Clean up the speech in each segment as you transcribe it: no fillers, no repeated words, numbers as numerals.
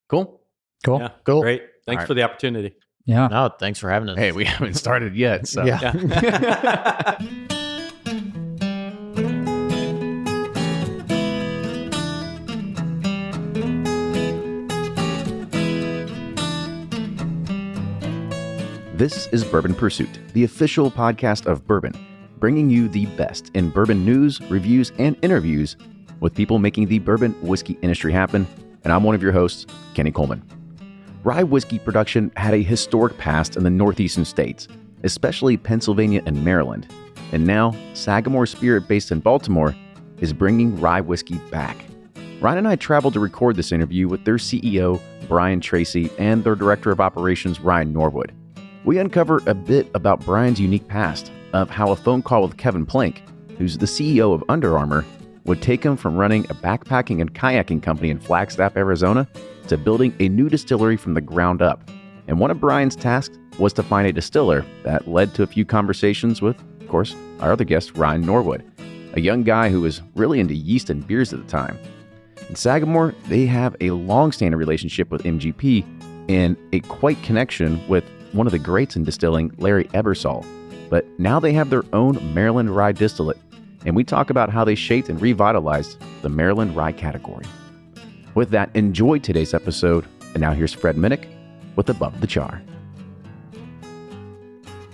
Cool. Yeah, Cool. great. Thanks All for the opportunity. Yeah. No, thanks for having us. Hey, we haven't started yet. So. Yeah. This is Bourbon Pursuit, the official podcast of Bourbon, bringing you the best in bourbon news, reviews, and interviews with people making the bourbon whiskey industry happen. And I'm one of your hosts, Kenny Coleman. Rye whiskey production had a historic past in the northeastern states, especially Pennsylvania and Maryland. And now, Sagamore Spirit, based in Baltimore, is bringing rye whiskey back. Ryan and I traveled to record this interview with their CEO, Brian Tracey, and their Director of Operations, Ryan Norwood. We uncover a bit about Brian's unique past, of how a phone call with Kevin Plank, who's the CEO of Under Armour, would take him from running a backpacking and kayaking company in Flagstaff, Arizona, to building a new distillery from the ground up. And one of Brian's tasks was to find a distiller that led to a few conversations with, of course, our other guest, Ryan Norwood, a young guy who was really into yeast and beers at the time. In Sagamore, they have a long-standing relationship with MGP and a quite connection with one of the greats in distilling, Larry Ebersol. But now they have their own Maryland rye distillate, and we talk about how they shaped and revitalized the Maryland rye category. With that, enjoy today's episode, and now here's Fred Minnick with Above the Char.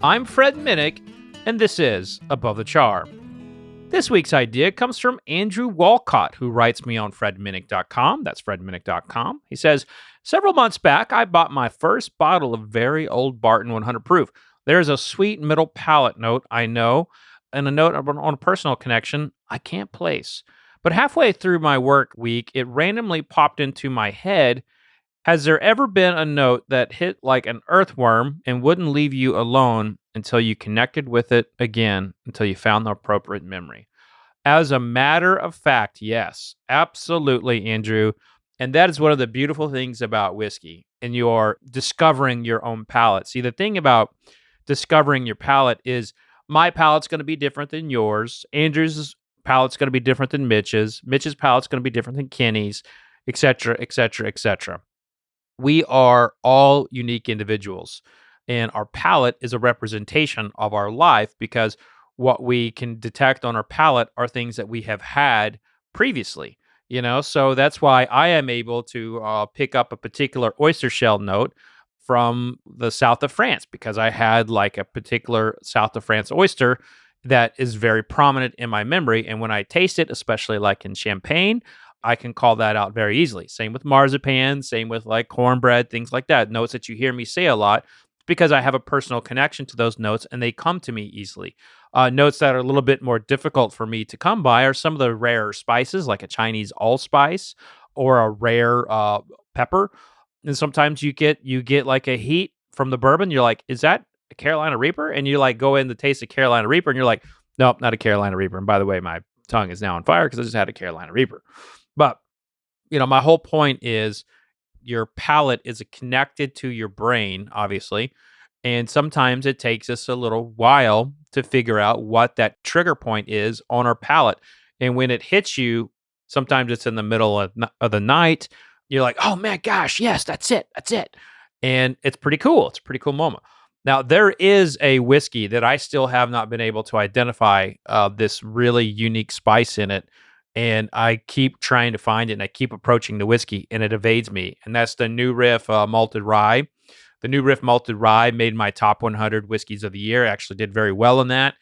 I'm Fred Minnick, and this is Above the Char. This week's idea comes from Andrew Walcott, who writes me on fredminnick.com. That's fredminnick.com. He says, several months back, I bought my first bottle of very old Barton 100 proof. There's a sweet middle palate note, I know, and a note on a personal connection I can't place. But halfway through my work week, it randomly popped into my head. Has there ever been a note that hit like an earthworm and wouldn't leave you alone until you connected with it again, until you found the appropriate memory? As a matter of fact, yes, absolutely, Andrew. And that is one of the beautiful things about whiskey, and you're discovering your own palate. See, the thing about discovering your palate is my palate's going to be different than yours. Andrew's palate's going to be different than Mitch's. Mitch's palate's going to be different than Kenny's, etc., etc., etc. We are all unique individuals, and our palate is a representation of our life because what we can detect on our palate are things that we have had previously, so that's why I am able to pick up a particular oyster shell note from the south of France, because I had like a particular south of France oyster that is very prominent in my memory. And when I taste it, especially like in champagne, I can call that out very easily. Same with marzipan, same with like cornbread, things like that. Notes that you hear me say a lot because I have a personal connection to those notes and they come to me easily. Notes that are a little bit more difficult for me to come by are some of the rarer spices, like a Chinese allspice or a rare pepper. And sometimes you get like a heat from the bourbon. You're like, is that a Carolina Reaper? And you like go in to taste a Carolina Reaper and you're like, nope, not a Carolina Reaper. And by the way, my tongue is now on fire because I just had a Carolina Reaper. But, my whole point is your palate is connected to your brain, obviously. And sometimes it takes us a little while to figure out what that trigger point is on our palate. And when it hits you, sometimes it's in the middle of the night. You're like, oh man, gosh, yes, that's it. And it's pretty cool. It's a pretty cool moment. Now, there is a whiskey that I still have not been able to identify this really unique spice in it. And I keep trying to find it, and I keep approaching the whiskey, and it evades me. And that's the New Riff Malted Rye. The New Riff Malted Rye made my top 100 whiskeys of the year. Actually did very well in that.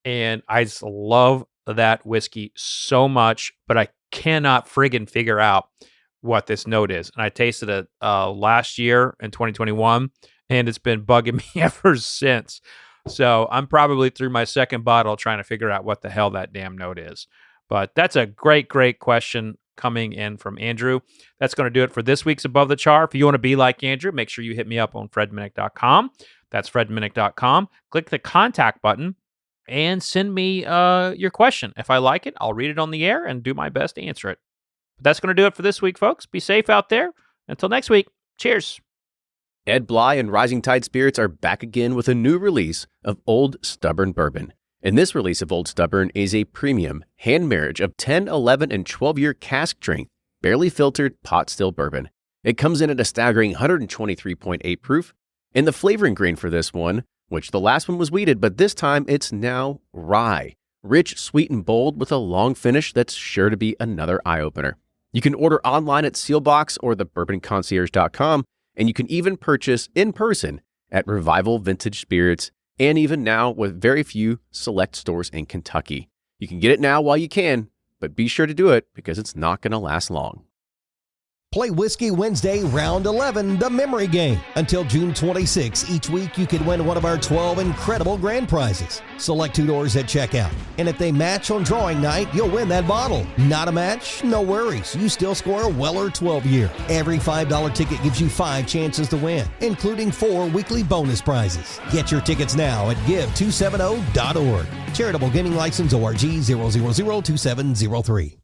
And I just love that whiskey so much, but I cannot friggin' figure out what this note is. And I tasted it last year in 2021, and it's been bugging me ever since. So I'm probably through my second bottle trying to figure out what the hell that damn note is. But that's a great, great question coming in from Andrew. That's going to do it for this week's Above the Char. If you want to be like Andrew, make sure you hit me up on fredminnick.com. That's fredminnick.com. Click the contact button and send me your question. If I like it, I'll read it on the air and do my best to answer it. But that's going to do it for this week, folks. Be safe out there. Until next week, cheers. Ed Bly and Rising Tide Spirits are back again with a new release of Old Stubborn Bourbon. And this release of Old Stubborn is a premium hand marriage of 10, 11, and 12-year cask strength, barely filtered pot still bourbon. It comes in at a staggering 123.8 proof, and the flavoring grain for this one, which the last one was wheated, but this time it's now rye. Rich, sweet, and bold with a long finish that's sure to be another eye-opener. You can order online at Sealbox or thebourbonconcierge.com, and you can even purchase in person at Revival Vintage Spirits, and even now with very few select stores in Kentucky. You can get it now while you can, but be sure to do it because it's not going to last long. Play Whiskey Wednesday Round 11, the memory game. Until June 26, each week you can win one of our 12 incredible grand prizes. Select 2 doors at checkout, and if they match on drawing night, you'll win that bottle. Not a match? No worries. You still score a Weller 12-year. Every $5 ticket gives you 5 chances to win, including 4 weekly bonus prizes. Get your tickets now at give270.org. Charitable Gaming License ORG 0002703.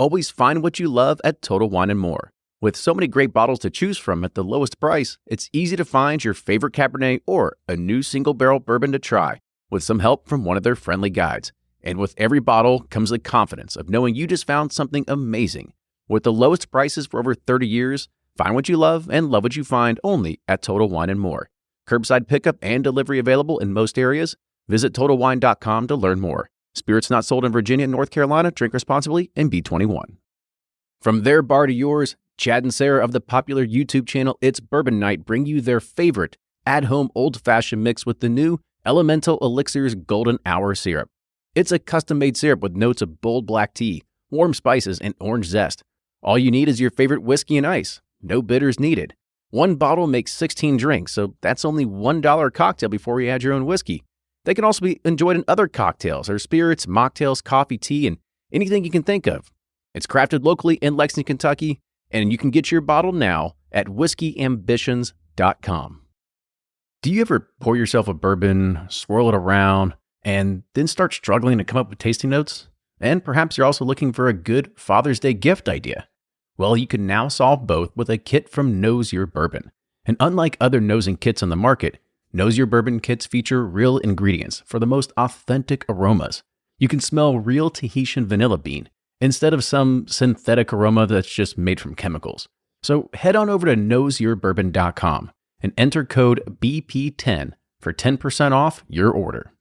Always find what you love at Total Wine & More. With so many great bottles to choose from at the lowest price, it's easy to find your favorite Cabernet or a new single-barrel bourbon to try with some help from one of their friendly guides. And with every bottle comes the confidence of knowing you just found something amazing. With the lowest prices for over 30 years, find what you love and love what you find only at Total Wine & More. Curbside pickup and delivery available in most areas. Visit TotalWine.com to learn more. Spirits not sold in Virginia and North Carolina. Drink responsibly and be 21. From their bar to yours, Chad and Sarah of the popular YouTube channel It's Bourbon Night bring you their favorite at-home old-fashioned mix with the new Elemental Elixir's Golden Hour Syrup. It's a custom-made syrup with notes of bold black tea, warm spices, and orange zest. All you need is your favorite whiskey and ice. No bitters needed. One bottle makes 16 drinks, so that's only $1 a cocktail before you add your own whiskey. They can also be enjoyed in other cocktails or spirits, mocktails, coffee, tea, and anything you can think of. It's crafted locally in Lexington, Kentucky, and you can get your bottle now at whiskeyambitions.com. Do you ever pour yourself a bourbon, swirl it around, and then start struggling to come up with tasting notes? And perhaps you're also looking for a good Father's Day gift idea. Well, you can now solve both with a kit from Knows Your Bourbon. And unlike other nosing kits on the market, Knows Your Bourbon kits feature real ingredients for the most authentic aromas. You can smell real Tahitian vanilla bean instead of some synthetic aroma that's just made from chemicals. So head on over to knowsyourbourbon.com and enter code BP10 for 10% off your order.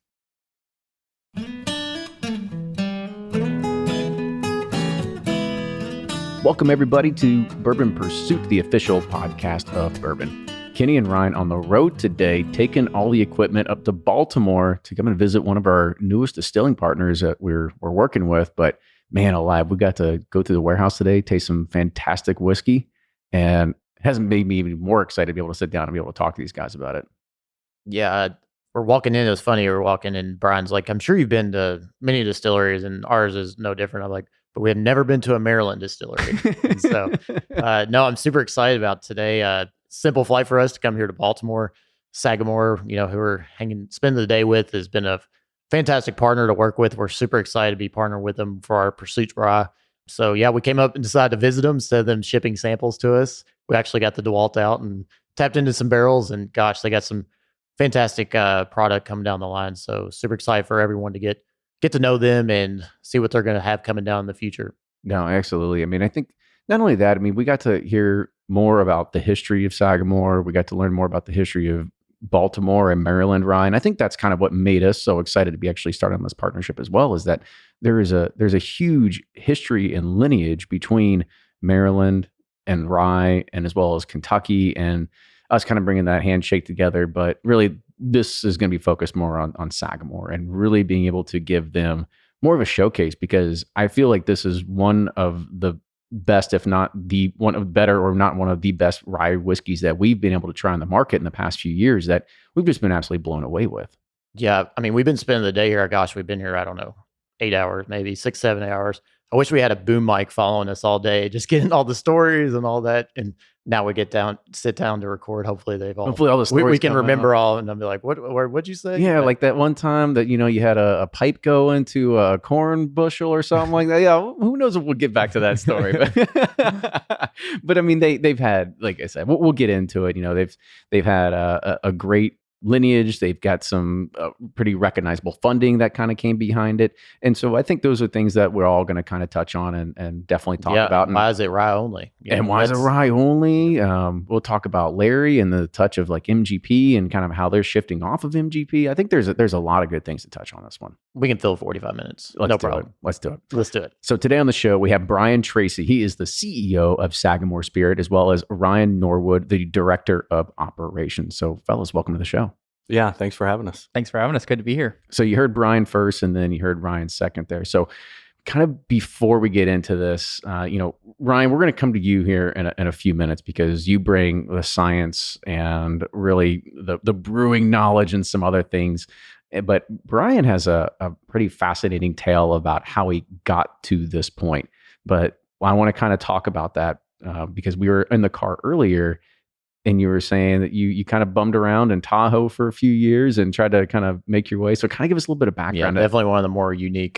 Welcome everybody to Bourbon Pursuit, the official podcast of Bourbon. Kenny and Ryan on the road today, taking all the equipment up to Baltimore to come and visit one of our newest distilling partners that we're working with. But man alive, we got to go through the warehouse today, taste some fantastic whiskey, and it hasn't made me even more excited to be able to sit down and be able to talk to these guys about it. Yeah, we're walking in. It was funny. We're walking in. Brian's like, I'm sure you've been to many distilleries, and ours is no different. I'm like, but we have never been to a Maryland distillery. And so, no, I'm super excited about today. Simple flight for us to come here to Baltimore. Sagamore, who we're spending the day with, has been a fantastic partner to work with. We're super excited to be partnered with them for our Pursuit rye. So yeah, we came up and decided to visit them instead of them shipping samples to us. We actually got the DeWalt out and tapped into some barrels, and gosh, they got some fantastic product coming down the line. So super excited for everyone to get to know them and see what they're going to have coming down in the future. No, absolutely. I mean, I think not only that, I mean, we got to hear more about the history of Sagamore. We got to learn more about the history of Baltimore and Maryland rye. And I think that's kind of what made us so excited to be actually starting this partnership as well, is that there's a huge history and lineage between Maryland and rye, and as well as Kentucky, and us kind of bringing that handshake together. But really, this is going to be focused more on Sagamore and really being able to give them more of a showcase, because I feel like this is one of the best, if not the one of better, or not one of the best rye whiskeys that we've been able to try on the market in the past few years that we've just been absolutely blown away with. Yeah, I mean, we've been spending the day here. Gosh, we've been here, I don't know, 8 hours, maybe 6, 7 hours. I wish we had a boom mic following us all day, just getting all the stories and all that. And now we sit down to record. Hopefully all the stories we can remember all, and I'll be like, what'd you say? Yeah, like that one time that, you had a pipe go into a corn bushel or something like that. Yeah, who knows if we'll get back to that story. But I mean, they've had, like I said, we'll get into it. They've had a great lineage. They've got some pretty recognizable funding that kind of came behind it. And so I think those are things that we're all going to kind of touch on and definitely talk about. Why is it rye only? And why is it rye only? We'll talk about Larry and the touch of like MGP and kind of how they're shifting off of MGP. I think there's a lot of good things to touch on this one. We can fill 45 minutes. No problem. Let's do it. Let's do it. So today on the show, we have Brian Treacy. He is the CEO of Sagamore Spirit, as well as Ryan Norwood, the Director of Operations. So fellas, welcome to the show. Yeah, thanks for having us. Thanks for having us. Good to be here. So you heard Brian first, and then you heard Ryan second there. So kind of before we get into this, Ryan, we're going to come to you here in a few minutes because you bring the science and really the brewing knowledge and some other things. But Brian has a pretty fascinating tale about how he got to this point. But I want to kind of talk about that because we were in the car earlier and you were saying that you kind of bummed around in Tahoe for a few years and tried to kind of make your way. So kind of give us a little bit of background. Yeah, definitely one of the more unique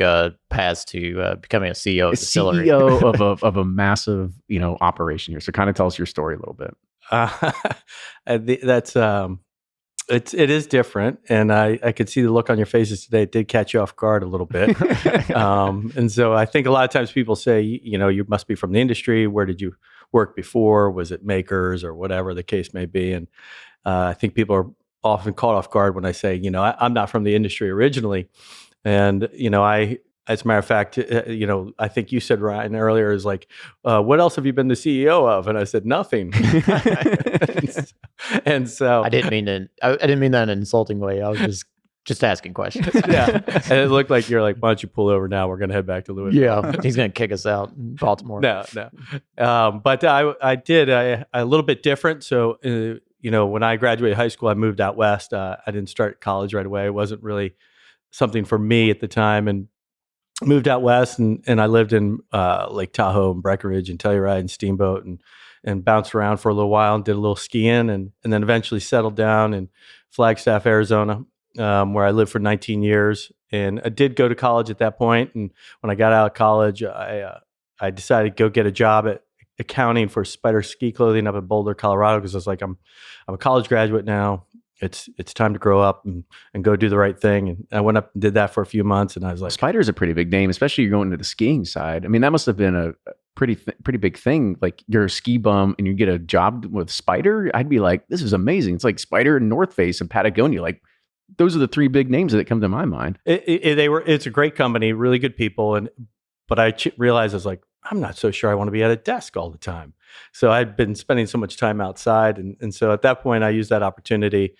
paths to becoming a CEO of distillery. CEO of a massive, operation here. So kind of tell us your story a little bit. That's it is different, and I could see the look on your faces today. It did catch you off guard a little bit, and so I think a lot of times people say, you must be from the industry. Where did you work before? Was it makers or whatever the case may be? And I think people are often caught off guard when I say, I'm not from the industry originally, and as a matter of fact, I think you said, Ryan, earlier is like, what else have you been the CEO of? And I said, nothing. and so I didn't mean that in an insulting way. I was just asking questions. Yeah. And it looked like you're like, why don't you pull over now? We're going to head back to Louisville. Yeah. He's going to kick us out in Baltimore. No. But I did a little bit different. So, when I graduated high school, I moved out west. I didn't start college right away. It wasn't really something for me at the time. And moved out west and I lived in Lake Tahoe and Breckenridge and Telluride and Steamboat and bounced around for a little while and did a little skiing and then eventually settled down in Flagstaff, Arizona, where I lived for 19 years. And I did go to college at that point. And when I got out of college, I decided to go get a job at accounting for Spider Ski Clothing up in Boulder, Colorado, because I was like, I'm a college graduate now. It's time to grow up and go do the right thing. And I went up and did that for a few months. And I was like, Spider is a pretty big name, especially you're going to the skiing side. I mean, that must have been a pretty big thing. Like you're a ski bum and you get a job with Spider. I'd be like, this is amazing. It's like Spider and North Face and Patagonia. Like those are the three big names that come to my mind. It's a great company, really good people. But I realized I was like, I'm not so sure I want to be at a desk all the time. So I'd been spending so much time outside. And so at that point, I used that opportunity.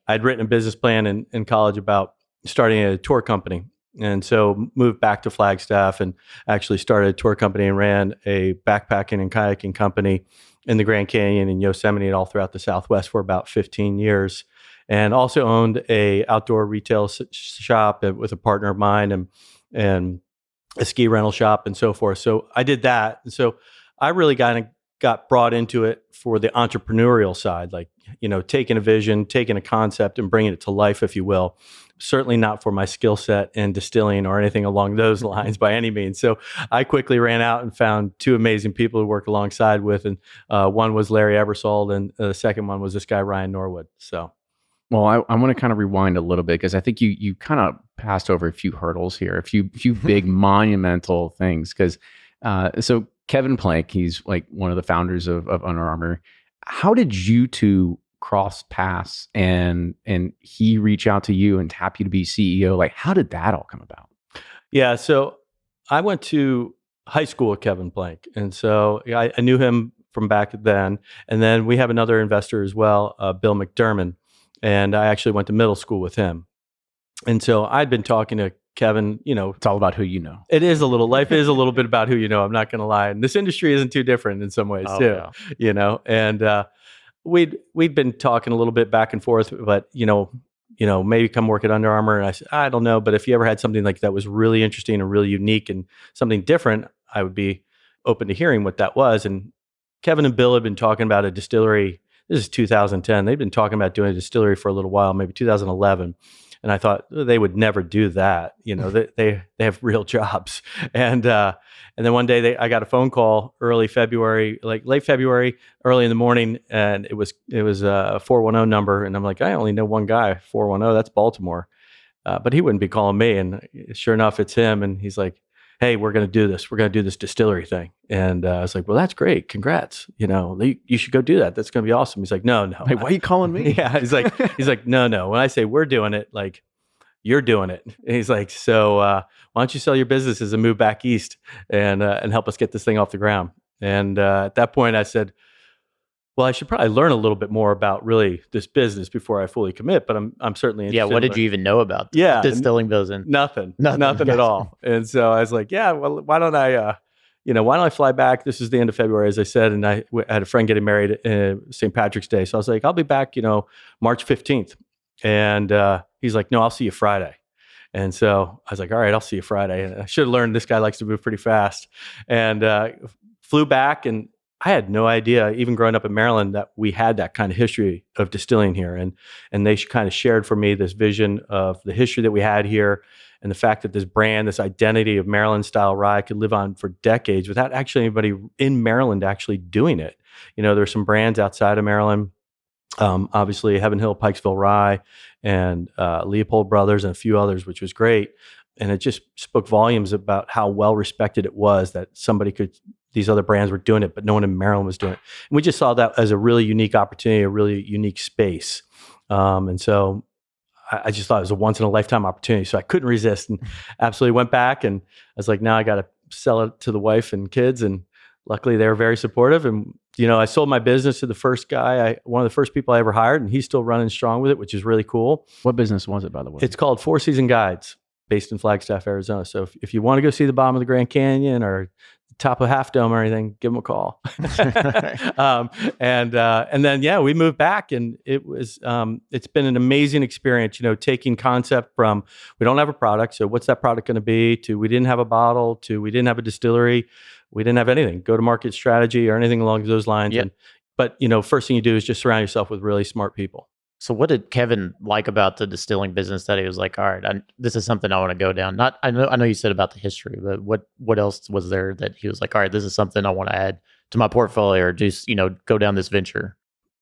I'd written a business plan in college about starting a tour company. And so moved back to Flagstaff and actually started a tour company and ran a backpacking and kayaking company in the Grand Canyon and Yosemite and all throughout the Southwest for about 15 years. And also owned a outdoor retail shop with a partner of mine and a ski rental shop and so forth. So I did that. And so I really got brought into it for the entrepreneurial side, like, taking a vision, taking a concept and bringing it to life, if you will. Certainly not for my skill set in distilling or anything along those lines by any means. So I quickly ran out and found two amazing people to work alongside with. And one was Larry Ebersold and the second one was this guy, Ryan Norwood. So. Well, I want to kind of rewind a little bit because I think you kind of passed over a few hurdles here, a few big monumental things. Because so Kevin Plank, he's like one of the founders of Under Armour. How did you two cross paths and he reach out to you and tap you to be CEO? Like, how did that all come about? Yeah, so I went to high school with Kevin Plank, and so I knew him from back then. And then we have another investor as well, Bill McDermott. And I actually went to middle school with him. And so I'd been talking to Kevin, It's all about who you know. Life is a little bit about who you know. I'm not going to lie. And this industry isn't too different in some ways too, And we'd been talking a little bit back and forth, but, maybe come work at Under Armour. And I said, I don't know. But if you ever had something like that was really interesting and really unique and something different, I would be open to hearing what that was. And Kevin and Bill had been talking about a distillery. This is 2010. They've been talking about doing a distillery for a little while, maybe 2011. And I thought they would never do that. They have real jobs. And then one day I got a phone call early February, like late February, early in the morning, and it was a 410 number, and I'm like, I only know one guy, 410, that's Baltimore, but he wouldn't be calling me. And sure enough, it's him, and he's like, hey, we're going to do this. We're going to do this distillery thing. And I was like, well, that's great. Congrats. You should go do that. That's going to be awesome. He's like, no. Hey, why are you calling me? Yeah. He's like, no. When I say we're doing it, like you're doing it. And he's like, so why don't you sell your businesses and move back east and help us get this thing off the ground? And at that point I said, well, I should probably learn a little bit more about really this business before I fully commit, but I'm certainly interested. Yeah, what did you even know about the distilling business? Nothing at all. And so I was like, yeah, well, why don't I fly back? This is the end of February, as I said, and I had a friend getting married St. Patrick's Day. So I was like, I'll be back, March 15th. And he's like, no, I'll see you Friday. And so I was like, all right, I'll see you Friday. And I should have learned this guy likes to move pretty fast. And flew back, and I had no idea, even growing up in Maryland, that we had that kind of history of distilling here. And they kind of shared for me this vision of the history that we had here and the fact that this brand, this identity of Maryland-style rye could live on for decades without actually anybody in Maryland actually doing it. There's some brands outside of Maryland, obviously Heaven Hill, Pikesville Rye, and Leopold Brothers, and a few others, which was great. And it just spoke volumes about how well respected it was that these other brands were doing it, but no one in Maryland was doing it. And we just saw that as a really unique opportunity, a really unique space. And so I just thought it was a once in a lifetime opportunity. So I couldn't resist and absolutely went back. And I was like, now I got to sell it to the wife and kids. And luckily they were very supportive. And, I sold my business to the first guy, one of the first people I ever hired, and he's still running strong with it, which is really cool. What business was it, by the way? It's called Four Season Guides, based in Flagstaff, Arizona. So if you want to go see the bottom of the Grand Canyon or top of Half Dome or anything, give them a call. And then, we moved back, and it was, it's been an amazing experience, taking concept from, we don't have a product. So what's that product going to be, to we didn't have a bottle, to we didn't have a distillery. We didn't have anything, go to market strategy or anything along those lines. Yep. But first thing you do is just surround yourself with really smart people. So what did Kevin like about the distilling business that he was like, all right, this is something I want to go down? I know you said about the history, but what else was there that he was like, all right, this is something I want to add to my portfolio, or just, go down this venture?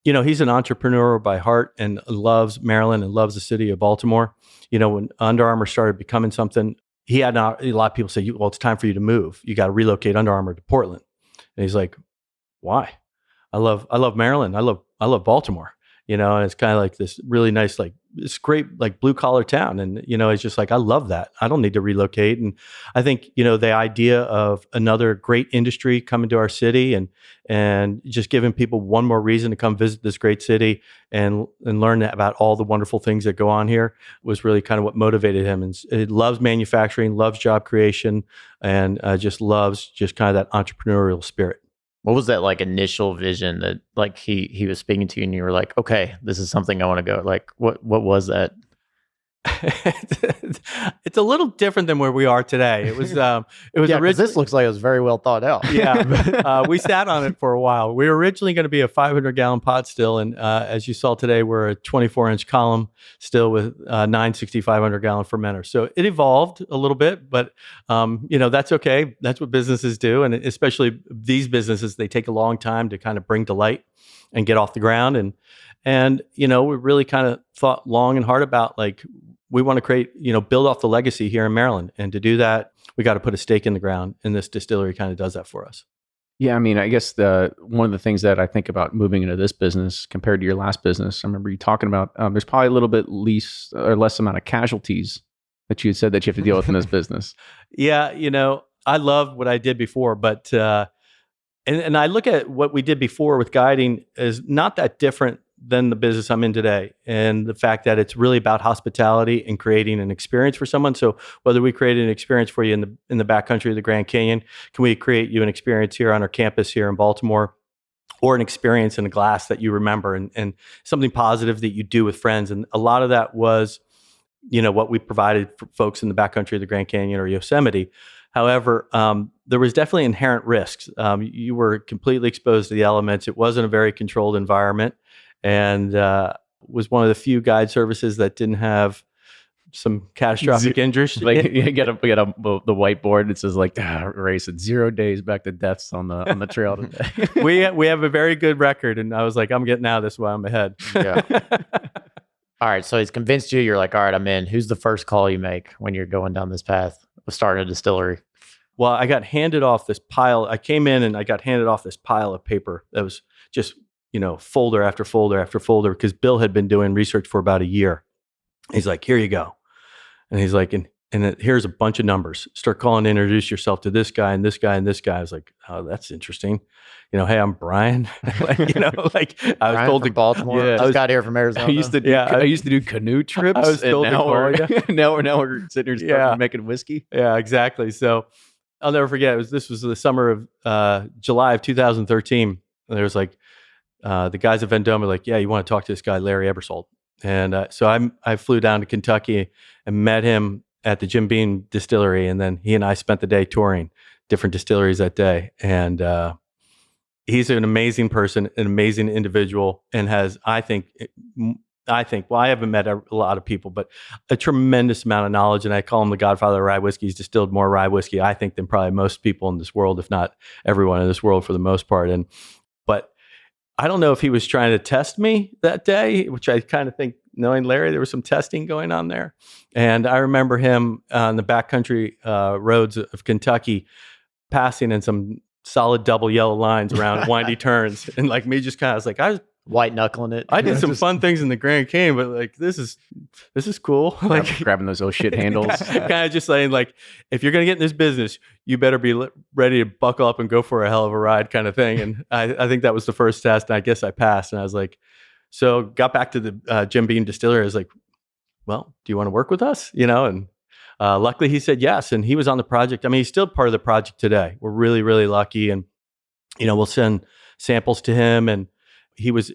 He's an entrepreneur by heart and loves Maryland and loves the city of Baltimore. When Under Armour started becoming something, he had a lot of people say, well, it's time for you to move. You got to relocate Under Armour to Portland. And he's like, why? I love Maryland. I love Baltimore. And it's kind of like this really nice, like this great, like blue collar town. And, it's just like, I love that. I don't need to relocate. And I think, the idea of another great industry coming to our city and just giving people one more reason to come visit this great city and learn about all the wonderful things that go on here was really kind of what motivated him. And it loves manufacturing, loves job creation, and just loves just kind of that entrepreneurial spirit. What was that like initial vision that like he was speaking to you and you were like, okay, this is something I want to go? Like, what was that? It's a little different than where we are today. It was originally, this looks like it was very well thought out. Yeah, we sat on it for a while. We were originally going to be a 500-gallon pot still, and as you saw today, we're a 24-inch column still with 9 6,500-gallon fermenters. So it evolved a little bit, but that's okay. That's what businesses do, and especially these businesses, they take a long time to kind of bring to light and get off the ground. And we really kind of thought long and hard about, like, we want to create, build off the legacy here in Maryland. And to do that, we got to put a stake in the ground. And this distillery kind of does that for us. Yeah, I mean, I guess one of the things that I think about moving into this business compared to your last business, I remember you talking about there's probably a little bit less amount of casualties that you had said that you have to deal with in this business. Yeah, I love what I did before, but and I look at what we did before with guiding as not that different than the business I'm in today, and the fact that it's really about hospitality and creating an experience for someone. So whether we create an experience for you in the backcountry of the Grand Canyon, can we create you an experience here on our campus here in Baltimore, or an experience in a glass that you remember and something positive that you do with friends? And a lot of that was, what we provided for folks in the backcountry of the Grand Canyon or Yosemite. However, there was definitely inherent risks. You were completely exposed to the elements. It wasn't a very controlled environment, and was one of the few guide services that didn't have some catastrophic injuries. Like you get the whiteboard. It says like race at 0 days back to deaths on the trail today. we have a very good record, and I was like, I'm getting out of this while I'm ahead. Yeah. All right. So he's convinced you. You're like, all right, I'm in. Who's the first call you make when you're going down this path of starting a distillery? Well, I got handed off this pile. I came in and I got handed off this pile of paper that was just, folder after folder after folder, because Bill had been doing research for about a year. He's like, here you go. And he's like, here's a bunch of numbers. Start calling to introduce yourself to this guy and this guy and this guy. I was like, oh, that's interesting. Hey, I'm Brian. I was told to Baltimore. Yeah. I just got here from Arizona. I used to do canoe trips. I was told to call you. now we're sitting here making whiskey. Yeah, exactly. So I'll never forget. This was the summer of July of 2013. And there was like the guys at Vendome were like, yeah, you want to talk to this guy, Larry Ebersold. And so I flew down to Kentucky and met him at the Jim Beam distillery. And then he and I spent the day touring different distilleries that day. And he's an amazing person, an amazing individual, and has, I think, well, I haven't met a lot of people, but a tremendous amount of knowledge. And I call him the godfather of rye whiskey. He's distilled more rye whiskey, I think, than probably most people in this world, if not everyone in this world for the most part. But I don't know if he was trying to test me that day, which I kind of think, knowing Larry, there was some testing going on there. And I remember him on the backcountry roads of Kentucky passing in some solid double yellow lines around windy turns. And like me just kind of was like, I was white knuckling it. I did some fun things in the Grand Canyon, but like, this is cool. Like grabbing those old shit handles. Kind of just saying like, if you're going to get in this business, you better be ready to buckle up and go for a hell of a ride kind of thing. And I think that was the first test. And I guess I passed. And I was like, so got back to the Jim Beam distiller. I was like, well, do you want to work with us? And luckily he said yes. And he was on the project. I mean, he's still part of the project today. We're really, really lucky. And, we'll send samples to him. And he was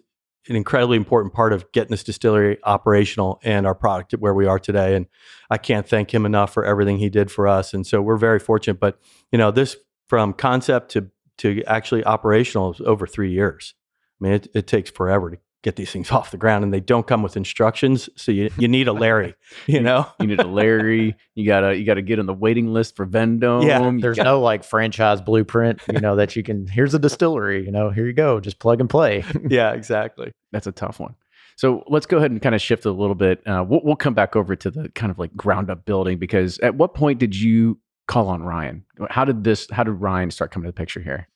an incredibly important part of getting this distillery operational and our product where we are today. And I can't thank him enough for everything he did for us. And so we're very fortunate. But, this from concept to actually operational is over 3 years. I mean, it takes forever to get these things off the ground, and they don't come with instructions. So you need a Larry, You need a Larry. You gotta get on the waiting list for Vendome. Yeah, there's no like franchise blueprint, that you can, here's a distillery, here you go, just plug and play. Yeah, exactly. That's a tough one. So let's go ahead and kind of shift a little bit. We'll come back over to the kind of like ground up building, because at what point did you call on Ryan? How did Ryan start coming to the picture here?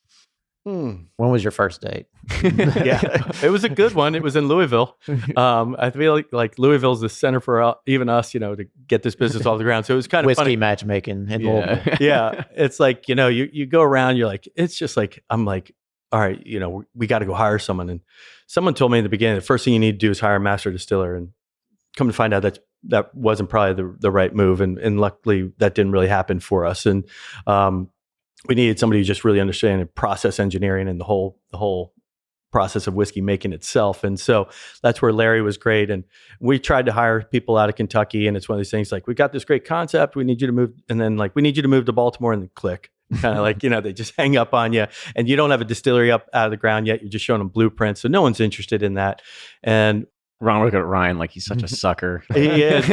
When was your first date? Yeah, it was a good one. It was in Louisville. I feel like Louisville's the center for even us, to get this business off the ground. So it was kind of whiskey funny. Matchmaking in Louisville. Yeah, it's like, you go around, you're like, it's just like, I'm like, all right, we got to go hire someone. And someone told me in the beginning, the first thing you need to do is hire a master distiller. And come to find out that wasn't probably the right move. And luckily that didn't really happen for us. And we needed somebody who just really understood process engineering and the whole process of whiskey making itself. And so that's where Larry was great. And we tried to hire people out of Kentucky. And it's one of these things like, we got this great concept. We need you to move. And then like, we need you to move to Baltimore, and then click. Kind of like, they just hang up on you, and you don't have a distillery up out of the ground yet. You're just showing them blueprints. So no one's interested in that. And Ron, look at Ryan like he's such a sucker. He is.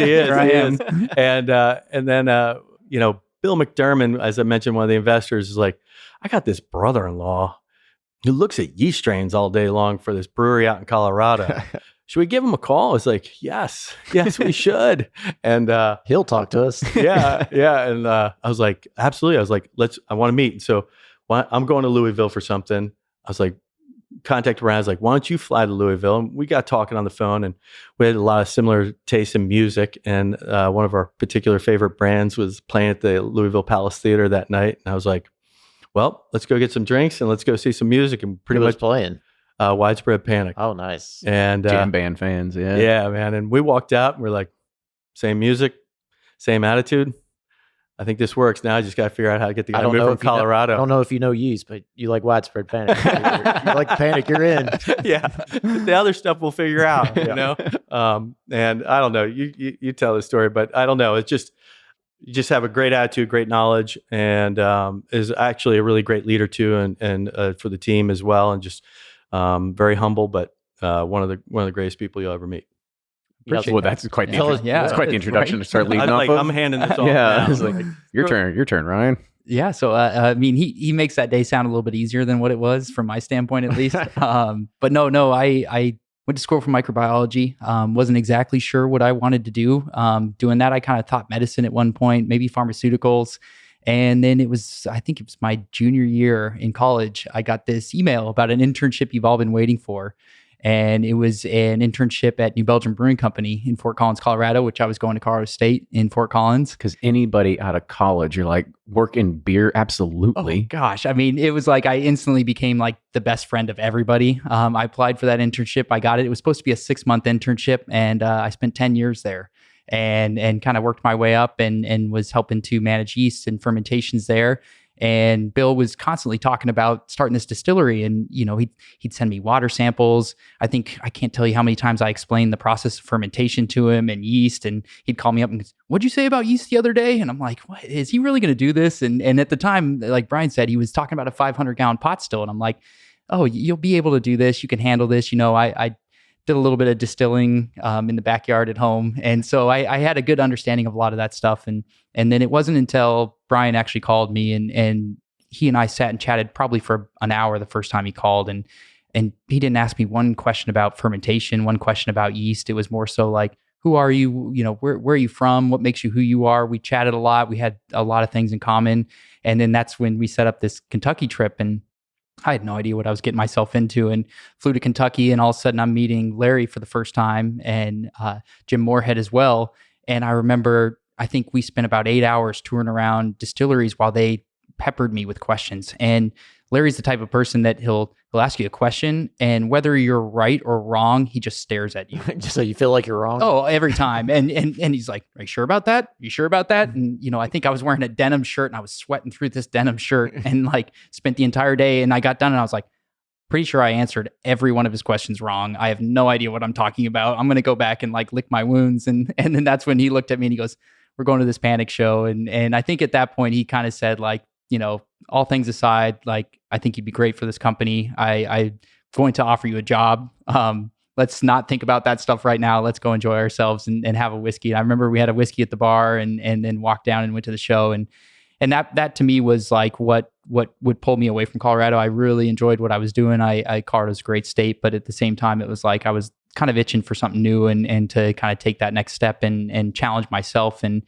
And then, Bill McDermott, as I mentioned, one of the investors, is like, I got this brother-in-law who looks at yeast strains all day long for this brewery out in Colorado. Should we give him a call? I was like, yes, we should. And he'll talk to us. Yeah. And I was like, absolutely. I was like, I want to meet. And so I'm going to Louisville for something. I was like, contact Ryan. I was like, why don't you fly to Louisville? And we got talking on the phone, and we had a lot of similar tastes in music. And one of our particular favorite brands was playing at the Louisville Palace Theater that night. And I was like, well, let's go get some drinks and let's go see some music. And pretty much playing Widespread Panic. Oh, nice. And jam band fans. Yeah. Yeah, man. And we walked out and we're like, same music, same attitude. I think this works. Now I just got to figure out how to get the guy to move from Colorado. I don't know if you know yeast, but you like Widespread Panic. You like Panic, you're in. Yeah. The other stuff we'll figure out, And I don't know. You tell the story, but I don't know. It's just, you just have a great attitude, great knowledge, and is actually a really great leader too, and for the team as well, and just very humble, but one of the greatest people you'll ever meet. Appreciate Well, that. that's quite the Tell us- that's quite the introduction to start leading off of. I'm handing this off. Yeah, now. it's like your turn, Ryan. Yeah, so I mean, he makes that day sound a little bit easier than what it was from my standpoint, at least. But no, I went to school for microbiology. Wasn't exactly sure what I wanted to do. Doing that, I kind of thought medicine at one point, maybe pharmaceuticals. And then I think it was my junior year in college, I got this email about an internship you've all been waiting for. And it was an internship at New Belgium Brewing Company in Fort Collins, Colorado, which I was going to Colorado State in Fort Collins. Because anybody out of college, you're like, work in beer? Oh Absolutely. gosh. I mean, it was like I instantly became like the best friend of everybody. I applied for that internship. I got it. It was supposed to be a 6-month internship, and I spent 10 years there and kind of worked my way up and was helping to manage yeast and fermentations there. And Bill was constantly talking about starting this distillery, and he'd send me water samples. I can't tell you how many times I explained the process of fermentation to him and yeast, and he'd call me up and go, "What'd you say about yeast the other day?" And I'm like, "What, is he really going to do this?" And at the time, like Brian said, he was talking about a 500-gallon pot still, and I'm like, "Oh, you'll be able to do this. You can handle this." I did a little bit of distilling in the backyard at home, and so I had a good understanding of a lot of that stuff. And then it wasn't until Brian actually called me, and he and I sat and chatted probably for an hour the first time he called, and he didn't ask me one question about fermentation, one question about yeast. It was more so like, who are you? Where are you from? What makes you who you are? We chatted a lot. We had a lot of things in common, and then that's when we set up this Kentucky trip, and I had no idea what I was getting myself into, and flew to Kentucky, and all of a sudden I'm meeting Larry for the first time, and Jim Moorhead as well. And I remember, I think we spent about 8 hours touring around distilleries while they peppered me with questions. And Larry's the type of person that he'll ask you a question, and whether you're right or wrong, he just stares at you. Just so you feel like you're wrong. Oh, every time. And he's like, "Are you sure about that? You sure about that?" And, I think I was wearing a denim shirt, and I was sweating through this denim shirt and like spent the entire day. And I got done and I was like, pretty sure I answered every one of his questions wrong. I have no idea what I'm talking about. I'm going to go back and like lick my wounds. And then that's when he looked at me and he goes, "We're going to this panic show." And I think at that point he kind of said like, all things aside, like, I think you'd be great for this company. I'm going to offer you a job. Let's not think about that stuff right now. Let's go enjoy ourselves and have a whiskey. And I remember we had a whiskey at the bar and then walked down and went to the show. And that to me was like what would pull me away from Colorado. I really enjoyed what I was doing. Colorado's a great state, but at the same time, it was like I was kind of itching for something new and to kind of take that next step and challenge myself. And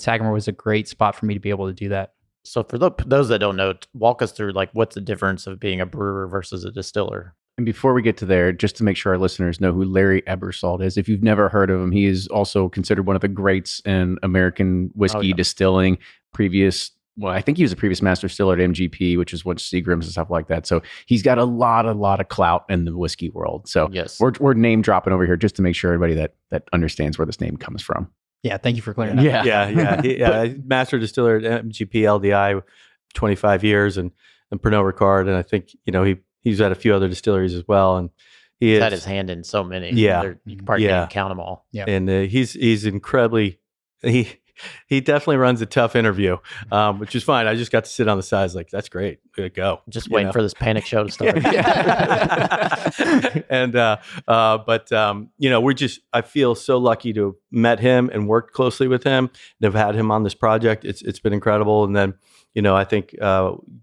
Sagamore was a great spot for me to be able to do that. So for those that don't know, walk us through like what's the difference of being a brewer versus a distiller. And before we get to there, just to make sure our listeners know who Larry Ebersole is, if you've never heard of him, he is also considered one of the greats in American whiskey distilling. I think he was a previous master distiller at MGP, which is what Seagram's and stuff like that. So he's got a lot of clout in the whiskey world. So yes, we're name dropping over here just to make sure everybody that understands where this name comes from. Yeah, thank you for clearing that. Yeah. Master distiller at MGP LDI, 25 years, and Pernod Ricard, and I think he's at a few other distilleries as well, and he's had his hand in so many. Yeah, you can probably can't count them all. Yeah, and he's incredibly he definitely runs a tough interview, which is fine. I just got to sit on the sides like, that's great. Good go. Just waiting for this panic show to start. And I feel so lucky to have met him and worked closely with him and have had him on this project. It's been incredible. And then I think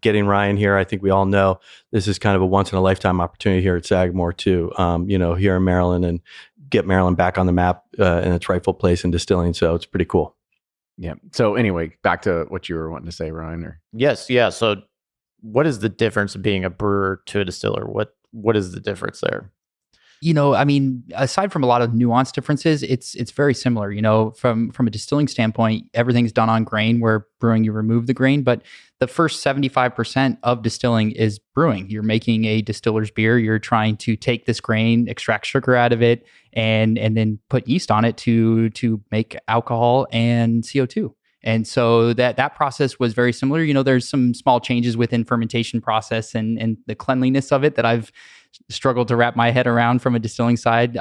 getting Ryan here, I think we all know this is kind of a once in a lifetime opportunity here at Sagamore too. Here in Maryland, and get Maryland back on the map in its rightful place in distilling. So it's pretty cool. Yeah. So anyway, back to what you were wanting to say, Ryan. Or Yes. Yeah. So what is the difference of being a brewer to a distiller? What is the difference there? I mean, aside from a lot of nuanced differences, it's very similar. From a distilling standpoint, everything's done on grain, where brewing, you remove the grain. But the first 75% of distilling is brewing. You're making a distiller's beer. You're trying to take this grain, extract sugar out of it, and then put yeast on it to make alcohol and CO2. And so that process was very similar. There's some small changes within fermentation process and the cleanliness of it that I've struggled to wrap my head around from a distilling side.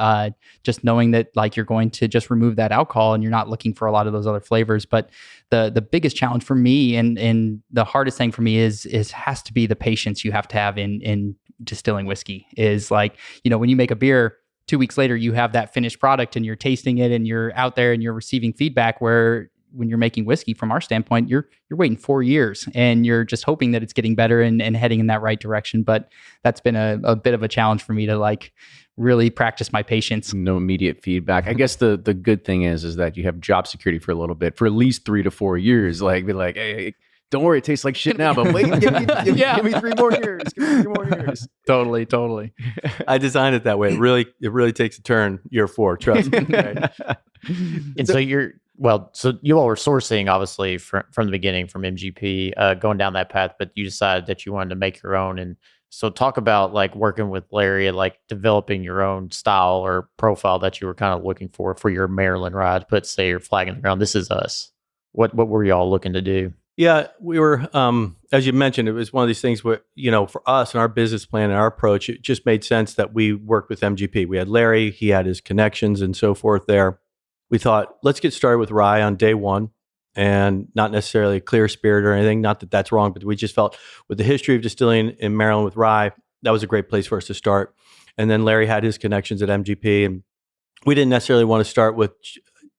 Just knowing that like you're going to just remove that alcohol and you're not looking for a lot of those other flavors. But the biggest challenge for me and the hardest thing for me is has to be the patience you have to have in distilling whiskey. Is like, when you make a beer, 2 weeks later, you have that finished product and you're tasting it and you're out there and you're receiving feedback, where when you're making whiskey, from our standpoint, you're waiting 4 years and you're just hoping that it's getting better and heading in that right direction. But that's been a bit of a challenge for me to like really practice my patience. No immediate feedback. I guess the good thing is that you have job security for a little bit, for at least 3 to 4 years. Like, be like, hey, don't worry, it tastes like shit now, but wait, give me 3 more years. Give me 3 more years. Totally. I designed it that way. It really takes a turn year 4. Trust me. Right? And so you all were sourcing obviously from the beginning from MGP, going down that path, but you decided that you wanted to make your own. And so talk about like working with Larry and like developing your own style or profile that you were kind of looking for your Maryland ride. Put, say, your flag in the ground. This is us. What were y'all looking to do? Yeah, we were, as you mentioned, it was one of these things where, for us and our business plan and our approach, it just made sense that we worked with MGP. We had Larry, he had his connections and so forth there. We thought, let's get started with rye on day one, and not necessarily a clear spirit or anything. Not that that's wrong, but we just felt with the history of distilling in Maryland with rye, that was a great place for us to start. And then Larry had his connections at MGP, and we didn't necessarily want to start with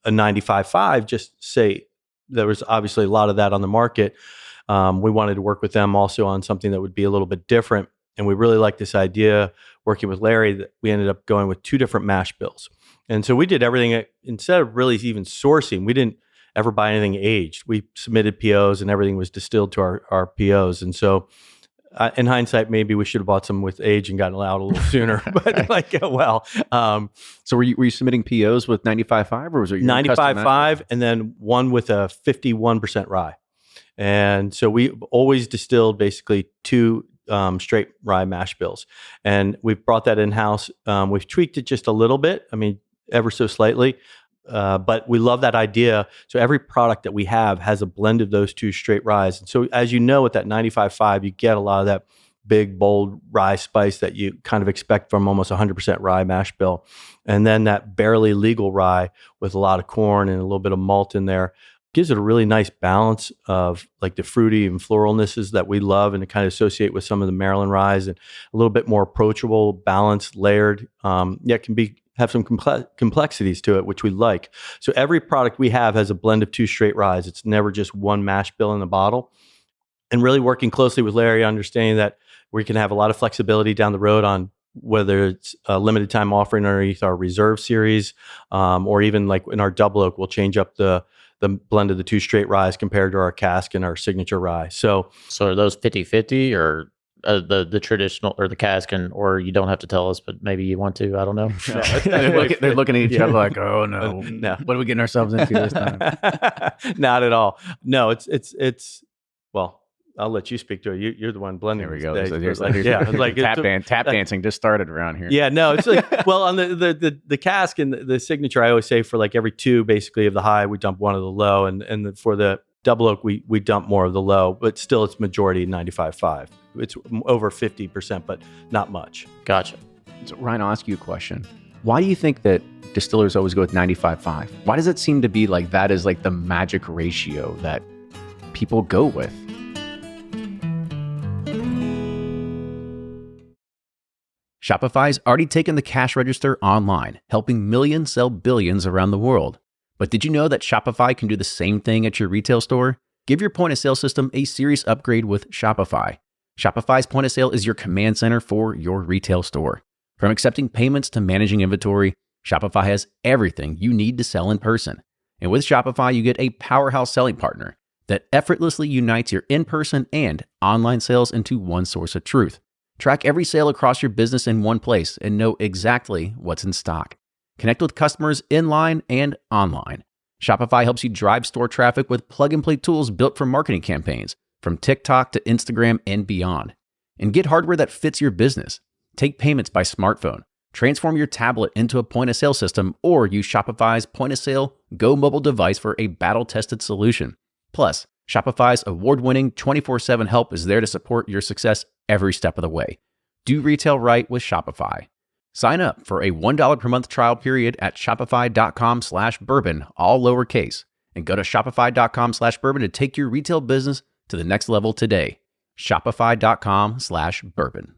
a 95.5, just say, there was obviously a lot of that on the market. We wanted to work with them also on something that would be a little bit different. And we really liked this idea, working with Larry, that we ended up going with 2 different mash bills. And so we did everything, instead of really even sourcing, we didn't ever buy anything aged. We submitted POs and everything was distilled to our POs. And so in hindsight, maybe we should have bought some with age and gotten out a little sooner. But so were you submitting POs with 95.5, or was it 95.5 and then one with a 51% rye? And so we always distilled basically 2 straight rye mash bills, and we've brought that in house. We've tweaked it just a little bit. I mean, ever so slightly. But we love that idea. So every product that we have has a blend of those 2 straight ryes. And so as you know, with that 95.5, you get a lot of that big, bold rye spice that you kind of expect from almost 100% rye mash bill. And then that barely legal rye with a lot of corn and a little bit of malt in there gives it a really nice balance of like the fruity and floralnesses that we love and to kind of associate with some of the Maryland ryes, and a little bit more approachable, balanced, layered. It can have some complexities to it, which we like. So every product we have has a blend of 2 straight ryes. It's never just one mash bill in the bottle. And really working closely with Larry, understanding that we can have a lot of flexibility down the road on whether it's a limited time offering underneath our reserve series, or even like in our double oak, we'll change up the blend of the 2 straight ryes compared to our cask and our signature rye. So are those 50-50 or the traditional or the cask, or you don't have to tell us, but maybe you want to? I don't know. They're looking at each other like, oh no, what are we getting ourselves into this time? Not at all. No, it's well, I'll let you speak to it. You're the one blending. There we go. So tap dancing just started around here. Yeah, no, it's like, well, on the cask and the signature, I always say for like every 2 basically of the high, we dump 1 of the low, and for the double oak, we dump more of the low, but still it's majority 95.5. It's over 50%, but not much. Gotcha. So Ryan, I'll ask you a question. Why do you think that distillers always go with 95.5? Why does it seem to be like that is like the magic ratio that people go with? Shopify's already taken the cash register online, helping millions sell billions around the world. But did you know that Shopify can do the same thing at your retail store? Give your point of sale system a serious upgrade with Shopify. Shopify's point of sale is your command center for your retail store. From accepting payments to managing inventory, Shopify has everything you need to sell in person. And with Shopify, you get a powerhouse selling partner that effortlessly unites your in-person and online sales into one source of truth. Track every sale across your business in one place and know exactly what's in stock. Connect with customers in-line and online. Shopify helps you drive store traffic with plug-and-play tools built for marketing campaigns, from TikTok to Instagram and beyond. And get hardware that fits your business. Take payments by smartphone. Transform your tablet into a point-of-sale system, or use Shopify's point-of-sale Go mobile device for a battle-tested solution. Plus, Shopify's award-winning 24/7 help is there to support your success every step of the way. Do retail right with Shopify. Sign up for a $1 per month trial period at shopify.com/bourbon, all lowercase, and go to shopify.com/bourbon to take your retail business to the next level today. Shopify.com/bourbon.